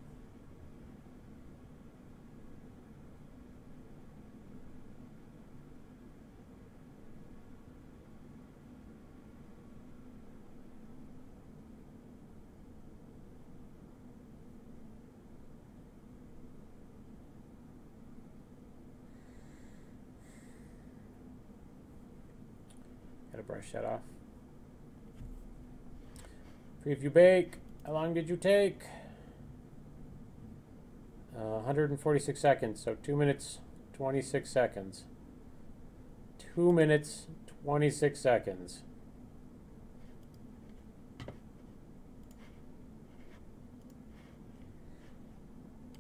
Gotta brush that off. Preview bake. How long did you take? 146 seconds, so 2 minutes, 26 seconds. 2 minutes, 26 seconds.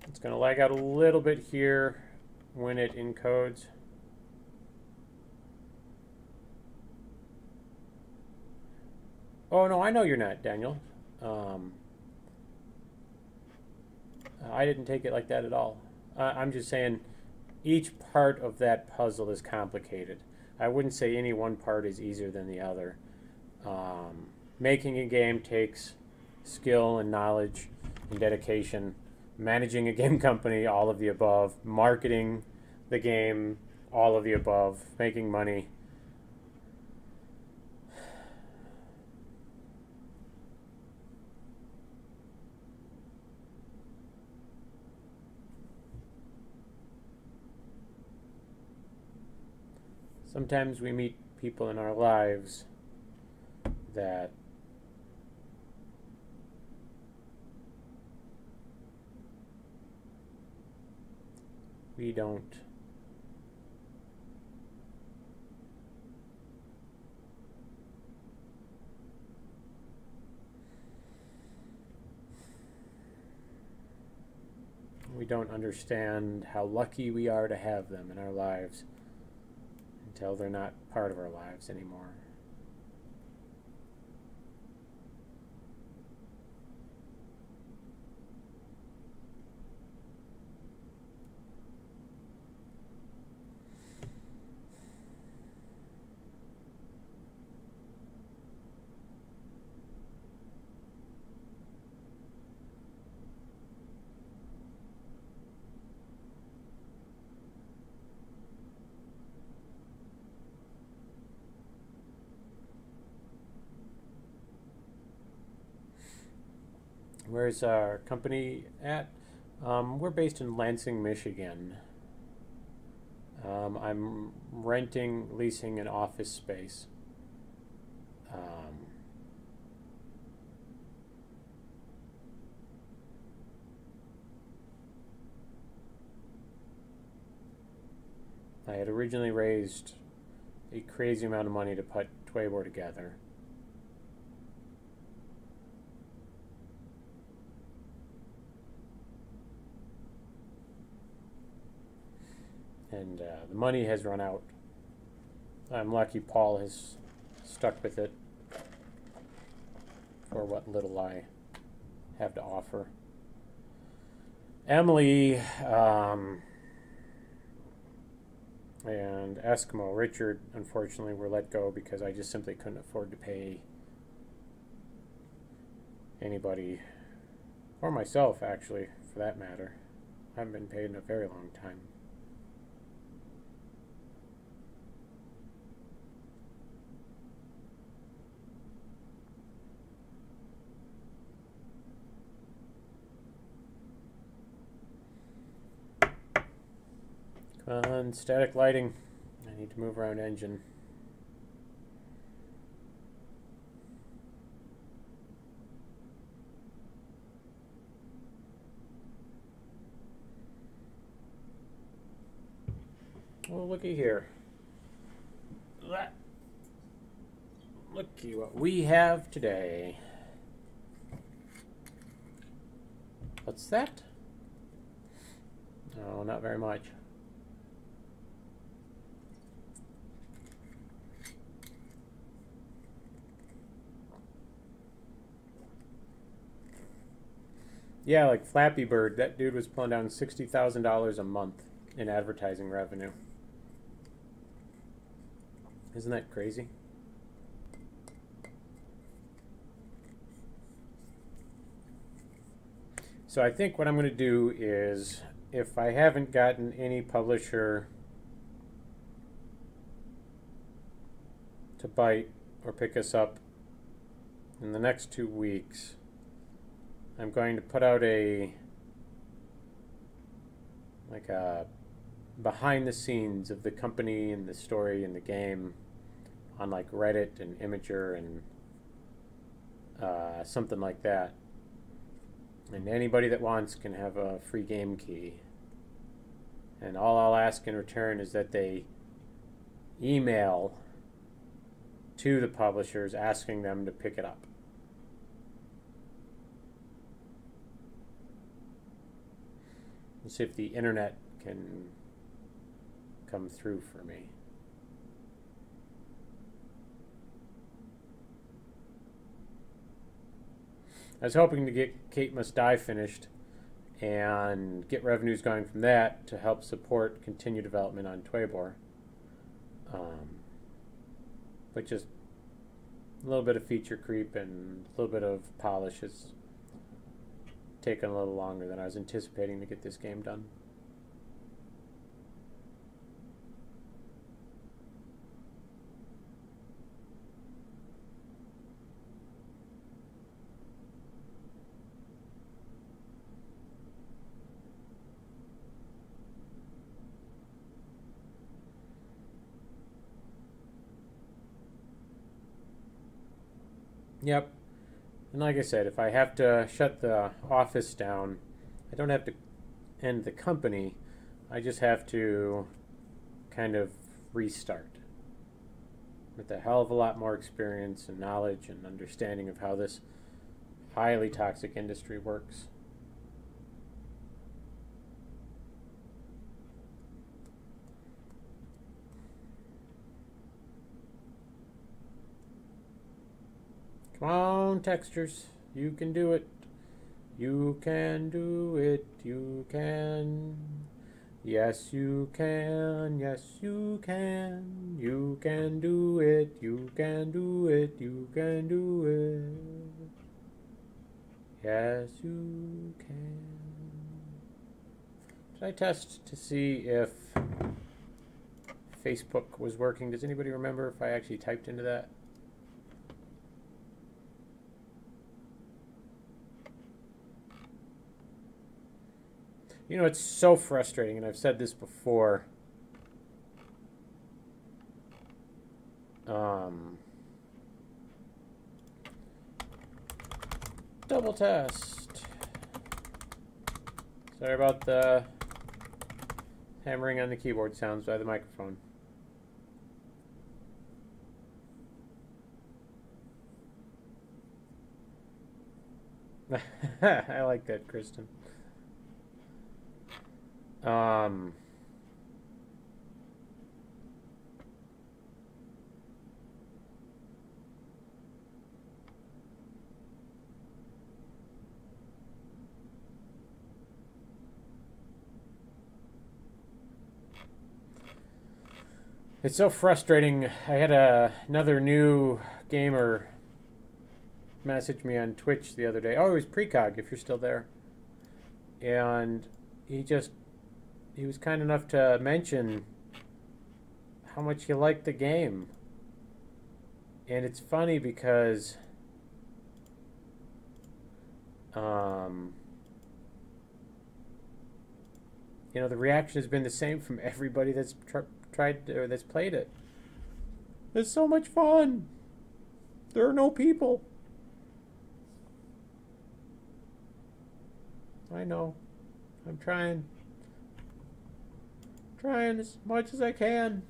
It's going to lag out a little bit here when it encodes. Oh, no, I know you're not, Daniel. I didn't take it like that at all. I'm just saying each part of that puzzle is complicated. I wouldn't say any one part is easier than the other. Making a game takes skill and knowledge and dedication. Managing a game company, all of the above. Marketing the game, all of the above. Making money. Sometimes we meet people in our lives that we don't understand how lucky we are to have them in our lives until they're not part of our lives anymore. Where's our company at? We're based in Lansing, Michigan. I'm leasing an office space. I had originally raised a crazy amount of money to put Twabor together. And the money has run out. I'm lucky Paul has stuck with it for what little I have to offer. Emily and Eskimo Richard, unfortunately, were let go because I just simply couldn't afford to pay anybody, or myself, actually, for that matter. I haven't been paid in a very long time. Come on, static lighting. I need to move around engine. Oh, looky here. Looky what we have today. What's that? No, not very much. Yeah, like Flappy Bird, that dude was pulling down $60,000 a month in advertising revenue. Isn't that crazy? So I think what I'm going to do is, if I haven't gotten any publisher to bite or pick us up in the next 2 weeks, I'm going to put out a behind the scenes of the company and the story and the game on like Reddit and Imgur and something like that. And anybody that wants can have a free game key. And all I'll ask in return is that they email to the publishers asking them to pick it up. And see if the internet can come through for me. I was hoping to get Kaet Must Die finished and get revenues going from that to help support continued development on Twabor. But just a little bit of feature creep and a little bit of polish has taken a little longer than I was anticipating to get this game done. Yep. And like I said, if I have to shut the office down, I don't have to end the company. I just have to kind of restart with a hell of a lot more experience and knowledge and understanding of how this highly toxic industry works. Come on, textures. You can do it. You can do it. You can. Yes, you can. Yes, you can. You can do it. You can do it. You can do it. Yes, you can. Did I test to see if Facebook was working? Does anybody remember if I actually typed into that? You know, it's so frustrating, and I've said this before. Double test. Sorry about the hammering on the keyboard sounds by the microphone. I like that, Kristen. Um, it's so frustrating. I had another new gamer message me on Twitch the other day. Oh, it was Precog, if you're still there. And he was kind enough to mention how much he liked the game. And it's funny because you know, the reaction has been the same from everybody that's tried or that's played it. It's so much fun. There are no people. I know. I'm trying as much as I can.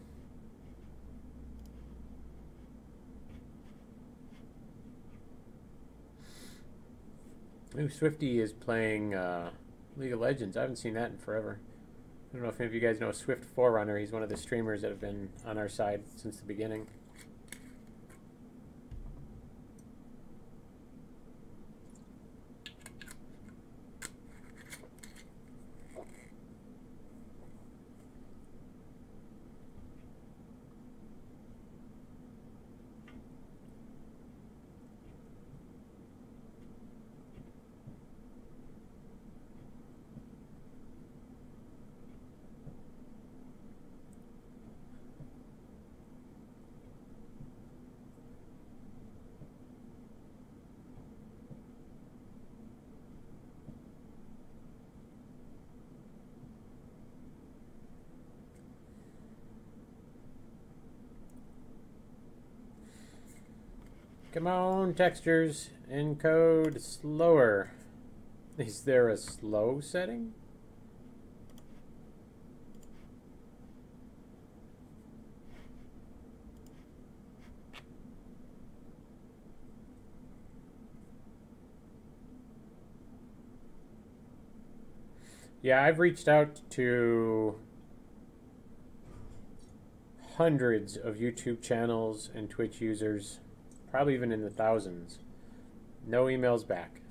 Ooh, Swifty is playing League of Legends. I haven't seen that in forever. I don't know if any of you guys know Swift Forerunner. He's one of the streamers that have been on our side since the beginning. Come on, textures. Encode slower. Is there a slow setting? Yeah, I've reached out to hundreds of YouTube channels and Twitch users, probably even in the thousands. No emails back.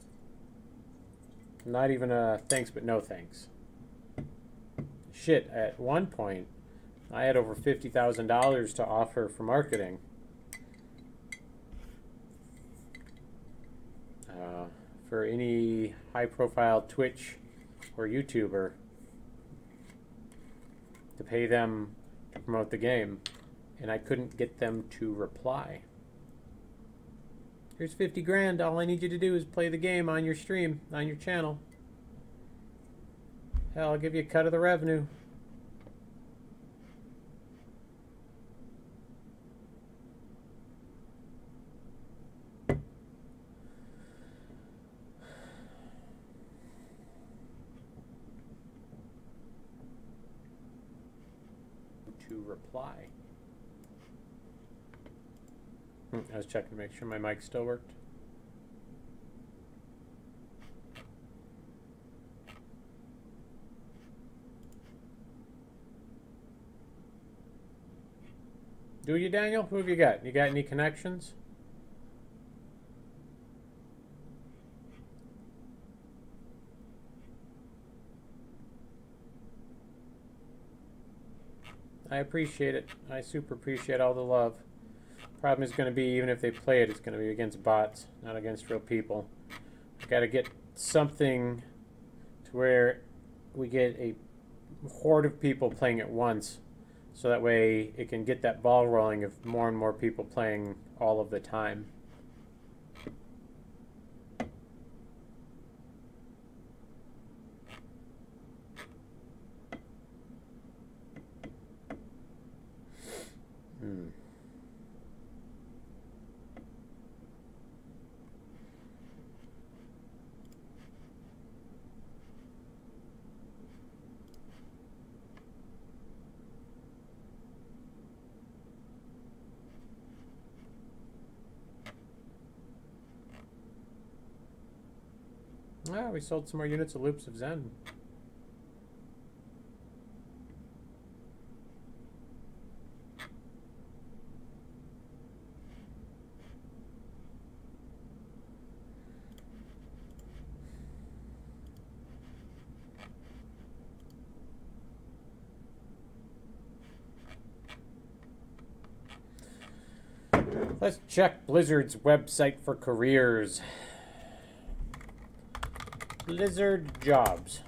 Not even a thanks but no thanks. Shit, at one point, I had over $50,000 to offer for marketing. For any high-profile Twitch or YouTuber to pay them to promote the game, and I couldn't get them to reply. Here's 50 grand. All I need you to do is play the game on your stream, on your channel. Hell, I'll give you a cut of the revenue. To reply. I was checking to make sure my mic still worked. Do you, Daniel? Who have you got? You got any connections? I appreciate it. I super appreciate all the love. Problem is going to be, even if they play it, it's going to be against bots, not against real people. We've got to get something to where we get a horde of people playing at once, so that way it can get that ball rolling of more and more people playing all of the time. Ah, we sold some more units of Loops of Zen. Let's check Blizzard's website for careers. Blizzard jobs.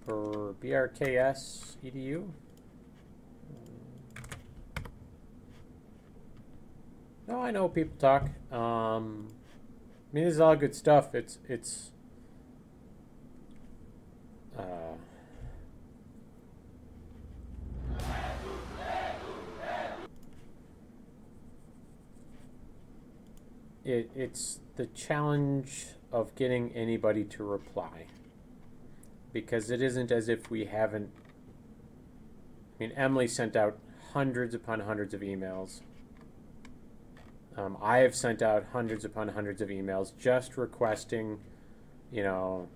For BRKS EDU. No, I know people talk. I mean, this is all good stuff. It's the challenge of getting anybody to reply. Because it isn't as if we haven't... I mean, Emily sent out hundreds upon hundreds of emails. I have sent out hundreds upon hundreds of emails just requesting, you know,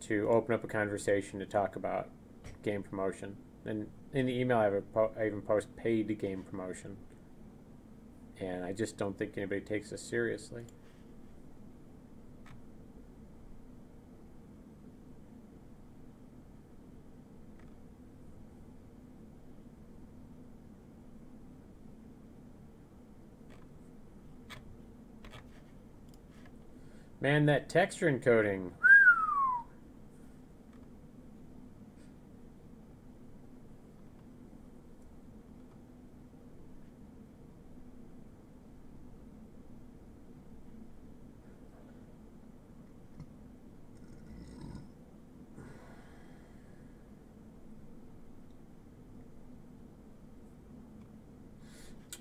to open up a conversation to talk about game promotion. And in the email, I even post paid game promotion. And I just don't think anybody takes us seriously. Man, that texture encoding.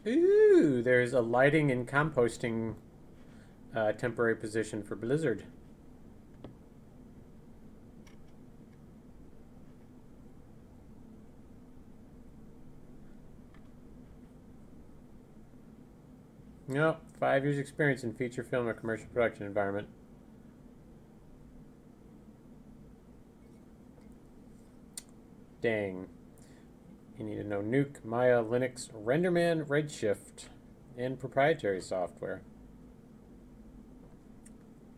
Ooh, there's a lighting and composting temporary position for Blizzard. Yep, 5 years experience in feature film or commercial production environment. Dang. You need to know Nuke, Maya, Linux, RenderMan, Redshift, and proprietary software.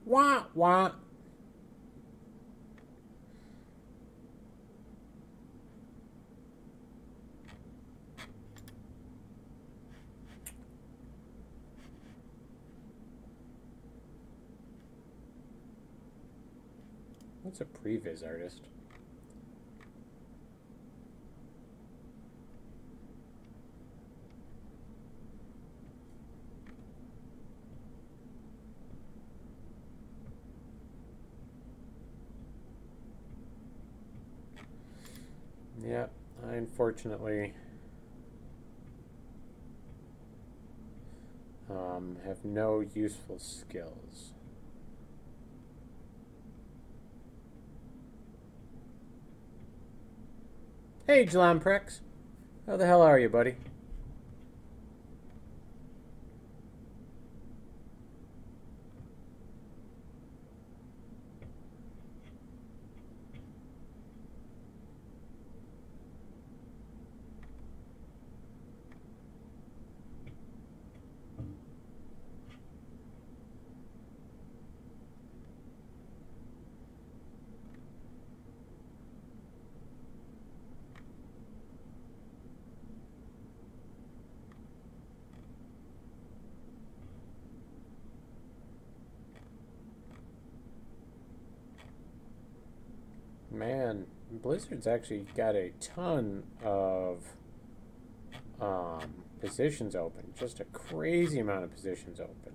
Wah, wah. What's a previs artist? Yeah, I unfortunately have no useful skills. Hey, Jlamprex. How the hell are you, buddy? Man, Blizzard's actually got a ton of positions open. Just a crazy amount of positions open.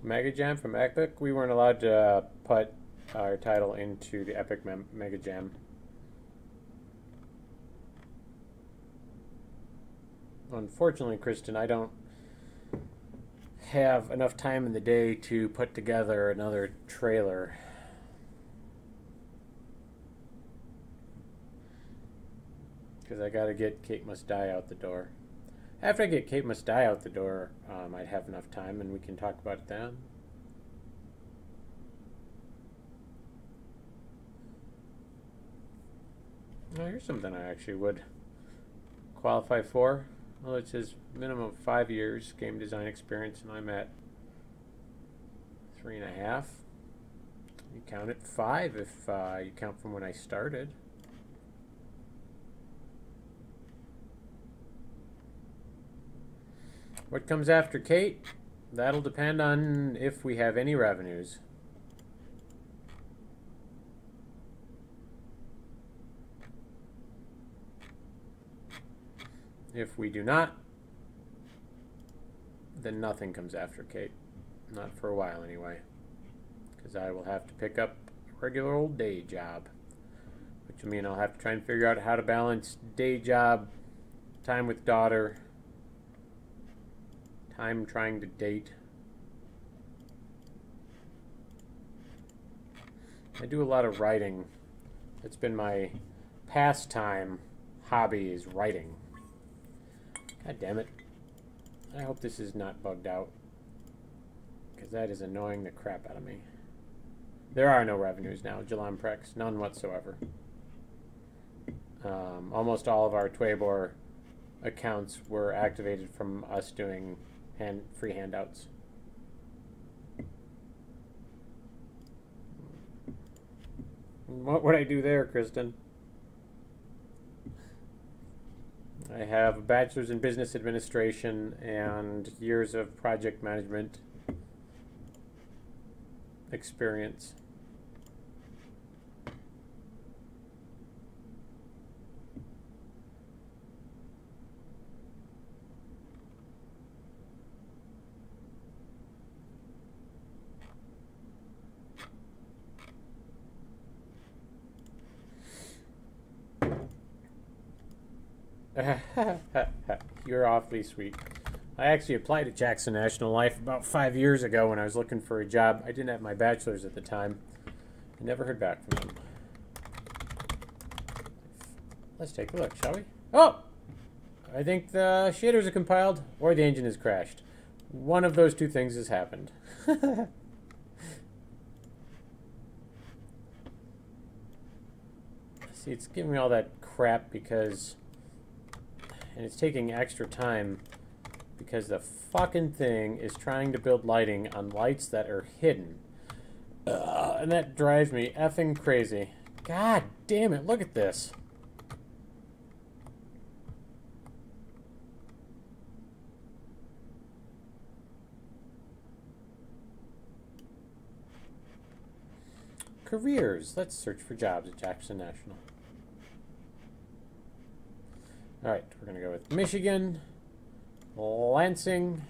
Mega Jam from Epic. We weren't allowed to put our title into the Epic Mega Jam. Unfortunately, Kristen, I don't have enough time in the day to put together another trailer. Because I gotta get Kaet Must Die out the door. After I get Kaet Must Die out the door, I'd have enough time and we can talk about it then. Oh, here's something I actually would qualify for. Well, it says minimum of 5 years game design experience, and I'm at 3.5. You count it 5 if you count from when I started. What comes after Kaet? That'll depend on if we have any revenues. If we do not, then nothing comes after Kaet. Not for a while anyway. Because I will have to pick up a regular old day job. Which will mean I'll have to try and figure out how to balance day job, time with daughter, time trying to date. I do a lot of writing. It's been my pastime hobby is writing. God damn it. I hope this is not bugged out. Because that is annoying the crap out of me. There are no revenues now, Jalam Prex. None whatsoever. Almost all of our Twabor accounts were activated from us doing free handouts. What would I do there, Kristen? I have a bachelor's in business administration and years of project management experience. You're awfully sweet. I actually applied to Jackson National Life about 5 years ago when I was looking for a job. I didn't have my bachelor's at the time. I never heard back from them. Let's take a look, shall we? Oh! I think the shaders are compiled or the engine has crashed. One of those two things has happened. See, it's giving me all that crap because... And it's taking extra time because the fucking thing is trying to build lighting on lights that are hidden. And that drives me effing crazy. God damn it, look at this. Careers. Let's search for jobs at Jackson National. Alright, we're going to go with Michigan, Lansing,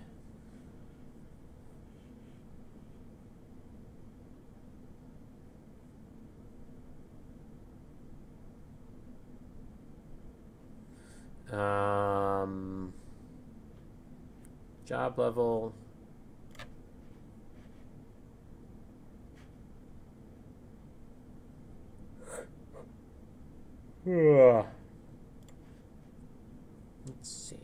job level, let's see.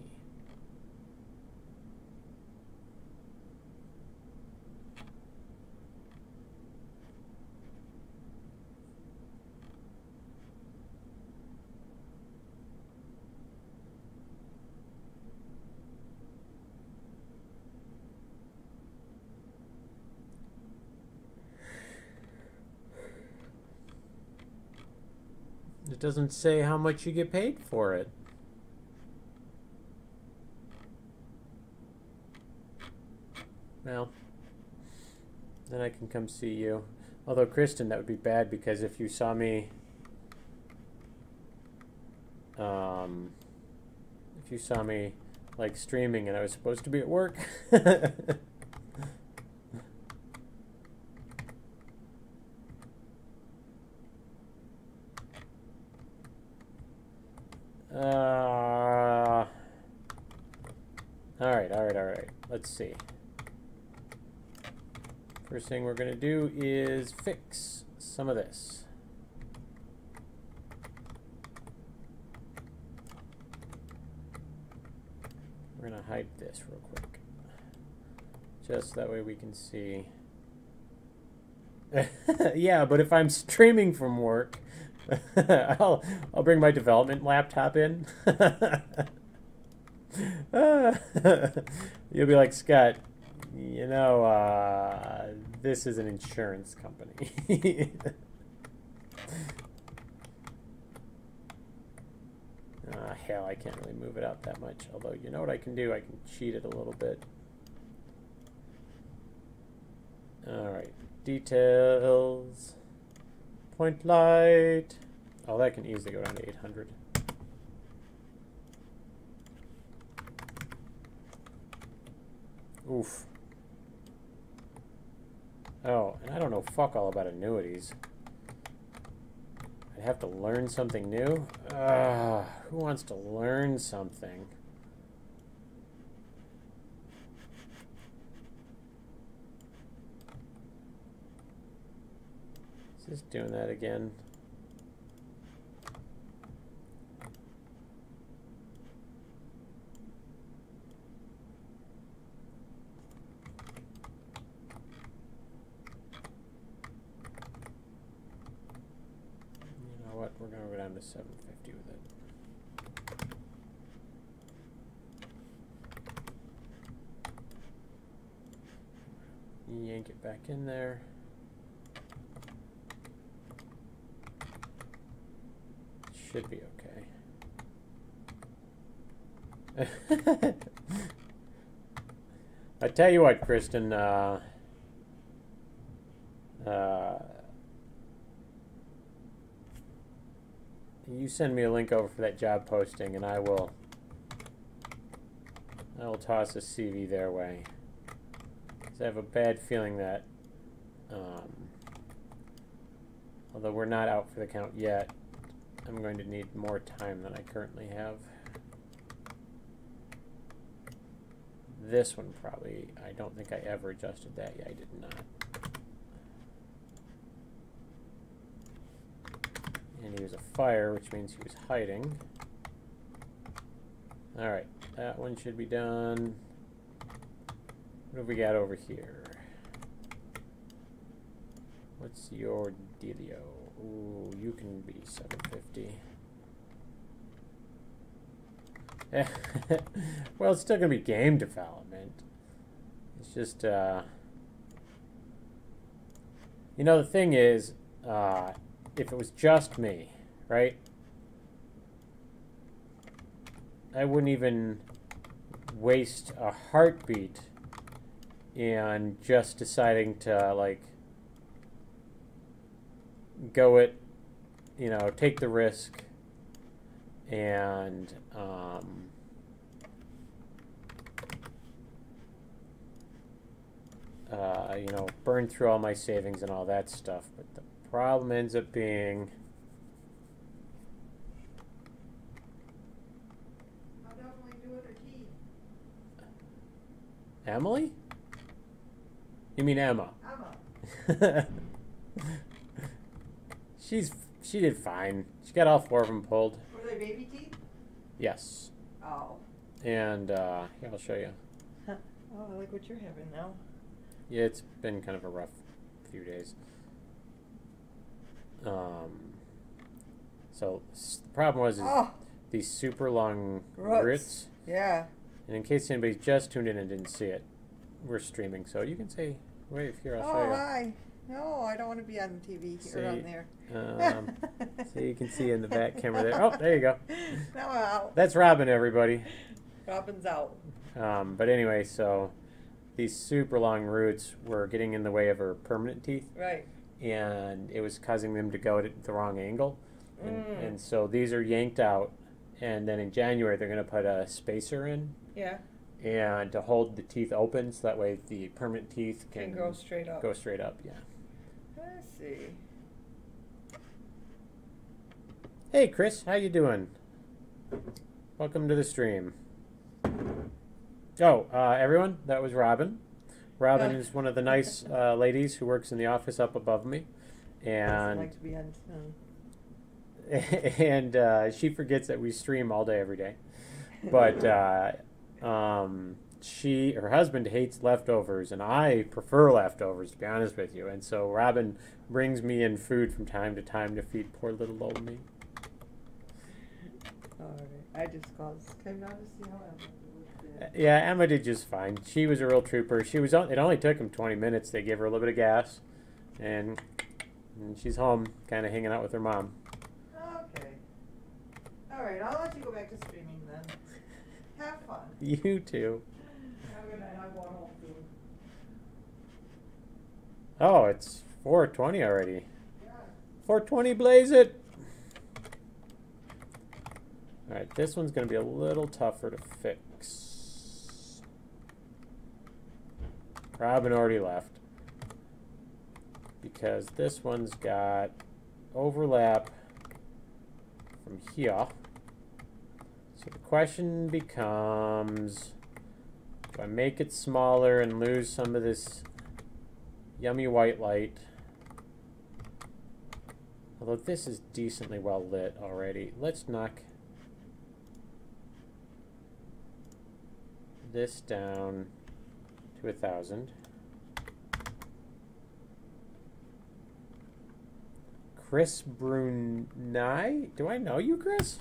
It doesn't say how much you get paid for it. Well, then I can come see you. Although, Kristen, that would be bad because if you saw me, like streaming and I was supposed to be at work, Alright. Let's see. First thing we're going to do is fix some of this. We're going to hide this real quick. Just that way we can see. Yeah, but if I'm streaming from work, I'll bring my development laptop in. You'll be like, Scott, you know, this is an insurance company. Hell, I can't really move it out that much. Although, you know what I can do? I can cheat it a little bit. Alright, details, point light. Oh, that can easily go down to 800. Oof. Oh, and I don't know fuck all about annuities. I'd have to learn something new? Who wants to learn something? Is this doing that again? We're going to go down to 750 with it. Yank it back in there. Should be okay. I tell you what, Kristen, you send me a link over for that job posting, and I will toss a CV their way. 'Cause I have a bad feeling that, although we're not out for the count yet, I'm going to need more time than I currently have. This one probably, I don't think I ever adjusted that. Yeah, I did not. And he was a fire, which means he was hiding. Alright, that one should be done. What have we got over here? What's your dealio? Ooh, you can be 750. Well, it's still going to be game development. It's just, you know, the thing is, if it was just me, right? I wouldn't even waste a heartbeat in just deciding to, like, go it, you know, take the risk and, you know, burn through all my savings and all that stuff. But the problem ends up being, I'll definitely do it a key. Emily? You mean Emma? Emma. She did fine. She got all 4 of them pulled. Were they baby teeth? Yes. Oh. And here, I'll show you. Huh. Oh, I like what you're having now. Yeah, it's been kind of a rough few days. So the problem was these super long roots. Yeah. And in case anybody just tuned in and didn't see it, we're streaming, so you can say, wait, here, I'll show you. Oh, hi. No, I don't want to be on TV or on there. So you can see in the back camera there. Oh, there you go. Now I'm out. That's Robin, everybody. Robin's out. But anyway, so these super long roots were getting in the way of her permanent teeth. Right. And it was causing them to go at the wrong angle. And so these are yanked out. And then in January, they're going to put a spacer in. Yeah. And to hold the teeth open, so that way the permanent teeth can go straight up. Go straight up, yeah. I see. Hey, Chris, how you doing? Welcome to the stream. Oh, everyone, that was Robin. Robin is one of the nice ladies who works in the office up above me. And like to be on and she forgets that we stream all day, every day. But her husband hates leftovers, and I prefer leftovers, to be honest with you. And so Robin brings me in food from time to time to feed poor little old me. Alright, I just came down to see how Emma did. Yeah, Emma did just fine. She was a real trooper. It only took him 20 minutes. They gave her a little bit of gas, and she's home, kind of hanging out with her mom. Okay. Alright, I'll let you go back to streaming then. Have fun. You too. Have a good night. I'm going home too. Oh, it's 4:20 already. Yeah. 4:20, blaze it! Alright, this one's going to be a little tougher to fix. Robin already left. Because this one's got overlap from here. So the question becomes, do I make it smaller and lose some of this yummy white light? Although this is decently well lit already. Let's knock this down to 1,000. Chris Brunei? Do I know you, Chris?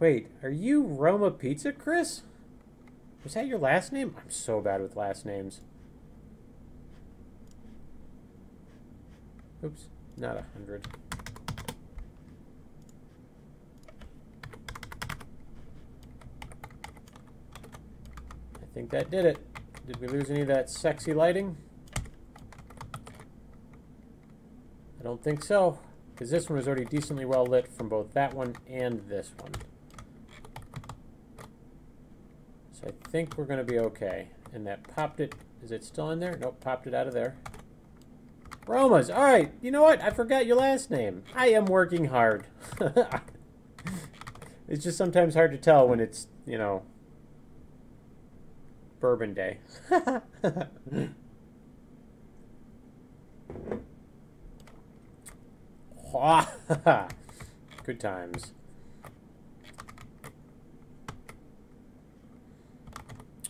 Wait, are you Roma Pizza, Chris? Was that your last name? I'm so bad with last names. Oops, not 100. I think that did it. Did we lose any of that sexy lighting? I don't think so, because this one was already decently well lit from both that one and this one. So I think we're going to be okay. And that popped it. Is it still in there? Nope, popped it out of there. Roma's. All right. You know what? I forgot your last name. I am working hard. It's just sometimes hard to tell when it's, you know, Bourbon Day. Good times.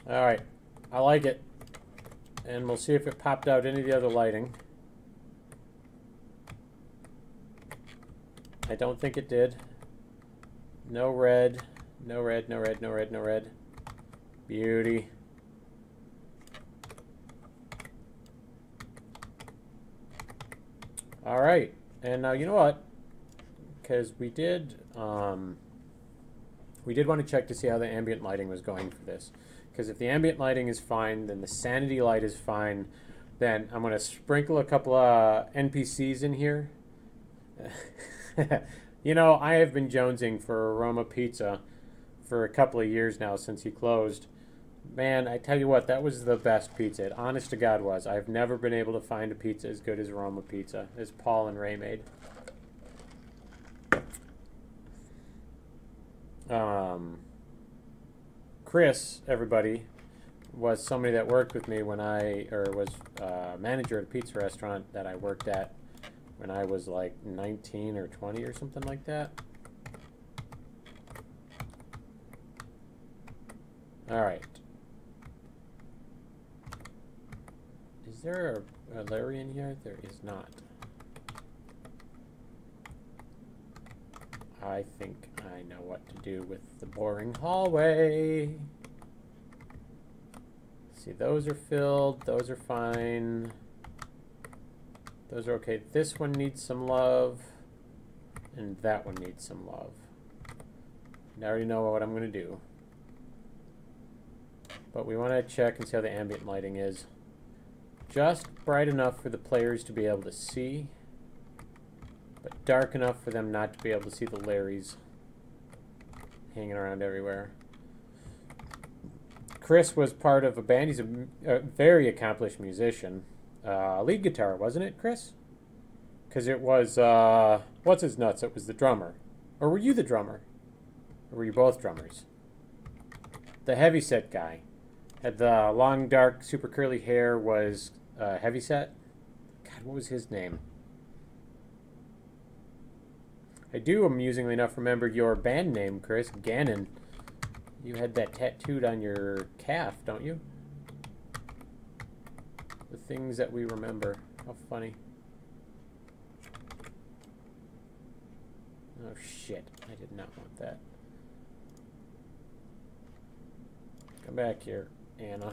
All right. I like it. And we'll see if it popped out any of the other lighting. I don't think it did. No red. No red, no red, no red, no red. Beauty. All right. And now, you know what? Because we did want to check to see how the ambient lighting was going for this. Because if the ambient lighting is fine, then the sanity light is fine. Then I'm going to sprinkle a couple of NPCs in here. You know, I have been jonesing for Roma Pizza for a couple of years now since he closed. Man, I tell you what, that was the best pizza. It honest to God was. I've never been able to find a pizza as good as Roma Pizza, as Paul and Ray made. Chris, everybody, was somebody that worked with me when was manager at a pizza restaurant that I worked at when I was like 19 or 20 or something like that. All right. Is there a Larry in here? There is not. I think I know what to do with the boring hallway. See, those are filled. Those are fine. Those are okay. This one needs some love. And that one needs some love. I already know what I'm going to do. But we want to check and see how the ambient lighting is. Just bright enough for the players to be able to see, but dark enough for them not to be able to see the Larrys hanging around everywhere. Chris was part of a band. He's a very accomplished musician. Lead guitar, wasn't it, Chris? Because it was, what's his nuts? It was the drummer. Or were you the drummer? Or were you both drummers? The heavyset guy. Had the long, dark, super curly hair, was heavyset. God, what was his name? I do, amusingly enough, remember your band name, Chris. Gannon. You had that tattooed on your calf, don't you? The things that we remember. How funny. Oh, shit. I did not want that. Come back here, Anna.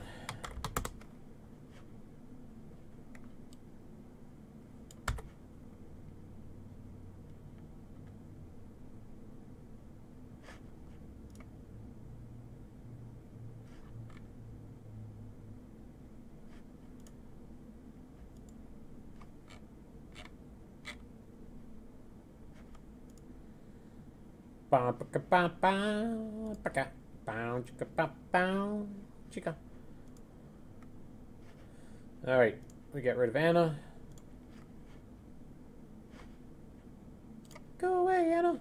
Alright, we get rid of Anna. Go away, Anna.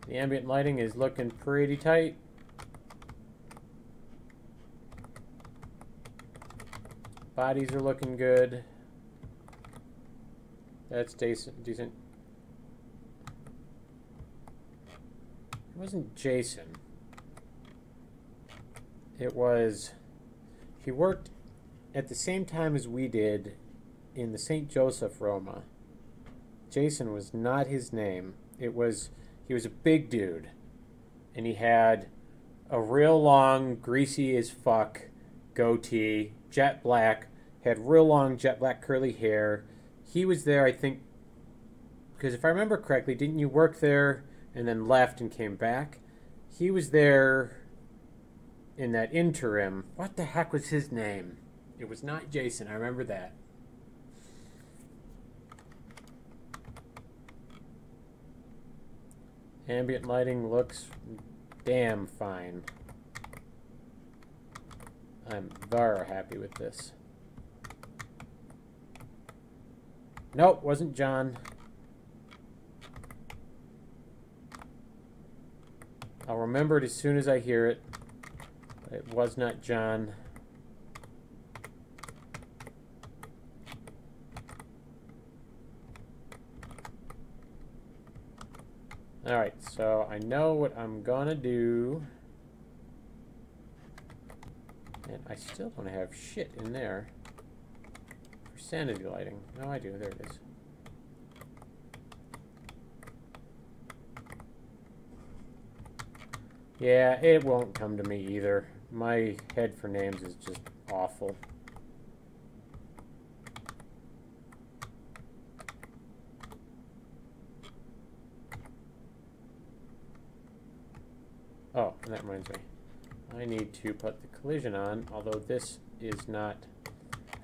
The ambient lighting is looking pretty tight. Bodies are looking good. That's decent. It wasn't Jason. It was... He worked at the same time as we did in the St. Joseph Roma. Jason was not his name. He was a big dude. And he had a real long, greasy as fuck goatee, jet black, had real long jet black curly hair. He was there, I think, because if I remember correctly, didn't you work there and then left and came back? He was there in that interim. What the heck was his name? It was not Jason, I remember that. Ambient lighting looks damn fine. I'm very happy with this. Nope, wasn't John. I'll remember it as soon as I hear it. It was not John. Alright, so I know what I'm gonna do. And I still don't have shit in there for sanity lighting. No, I do. There it is. Yeah, it won't come to me either. My head for names is just awful. Oh, and that reminds me. I need to put the collision on, although this is not...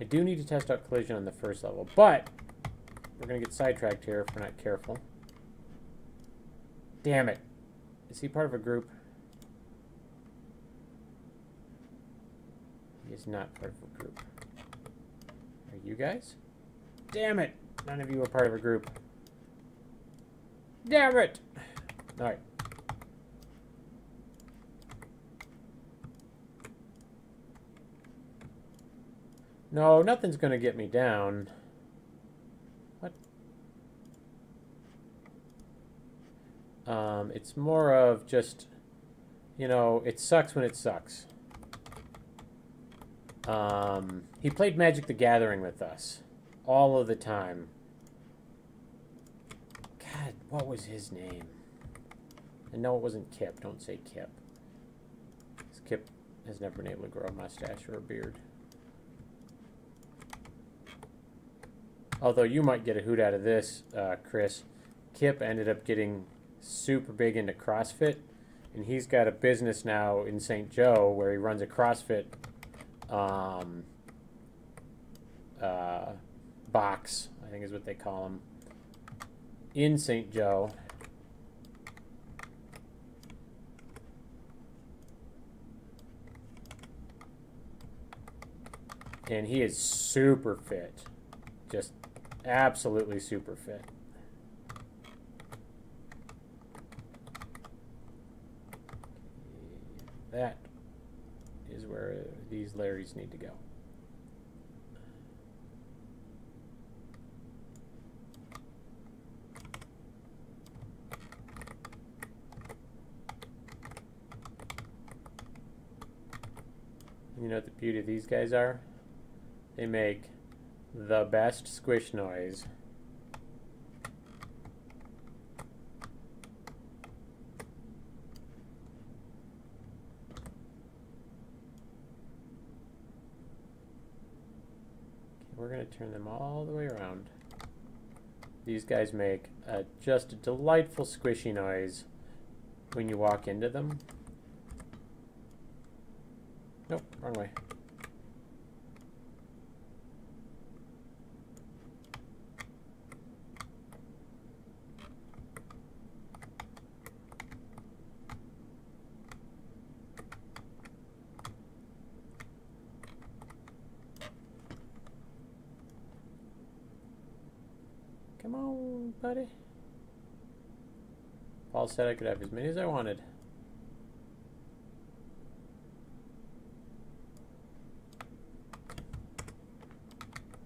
I do need to test out collision on the first level, but we're going to get sidetracked here if we're not careful. Damn it. Is he part of a group? He is not part of a group. Are you guys? Damn it! None of you are part of a group. Damn it! Alright. No, nothing's gonna get me down. What? It's more of just, you know, it sucks when it sucks. He played Magic the Gathering with us all of the time. God, what was his name? And no, it wasn't Kip. Don't say Kip. Because Kip has never been able to grow a mustache or a beard. Although you might get a hoot out of this, Chris. Kip ended up getting super big into CrossFit, and he's got a business now in St. Joe where he runs a CrossFit box, I think is what they call them, in St. Joe. And he is super fit. Just absolutely super fit. That is where these Larrys need to go. You know what the beauty of these guys are? They make the best squish noise. We're going to turn them all the way around. These guys make just a delightful squishy noise when you walk into them. Nope, wrong way. Come on, buddy. Paul said I could have as many as I wanted.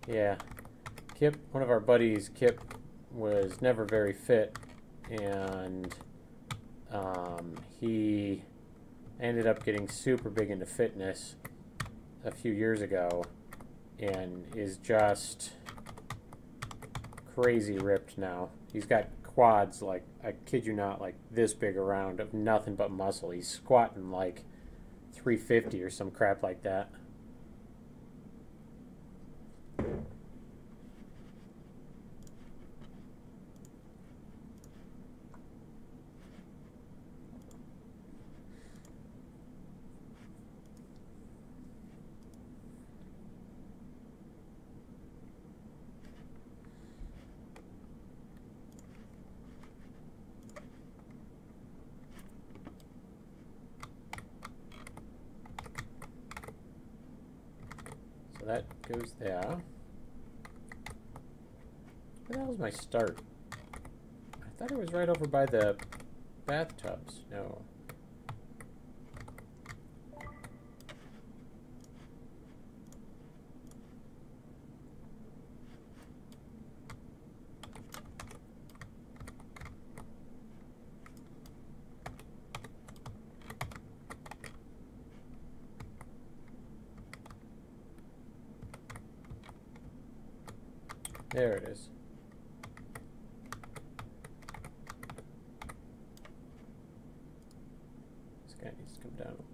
Yeah. Kip, one of our buddies, Kip, was never very fit, and he ended up getting super big into fitness a few years ago and is just crazy ripped now. He's got quads, like, I kid you not, like this big around of nothing but muscle. He's squatting like 350 or some crap like that. So that goes there. Where the hell is my start? I thought it was right over by the bathtubs. No. There it is. This guy needs to come down a little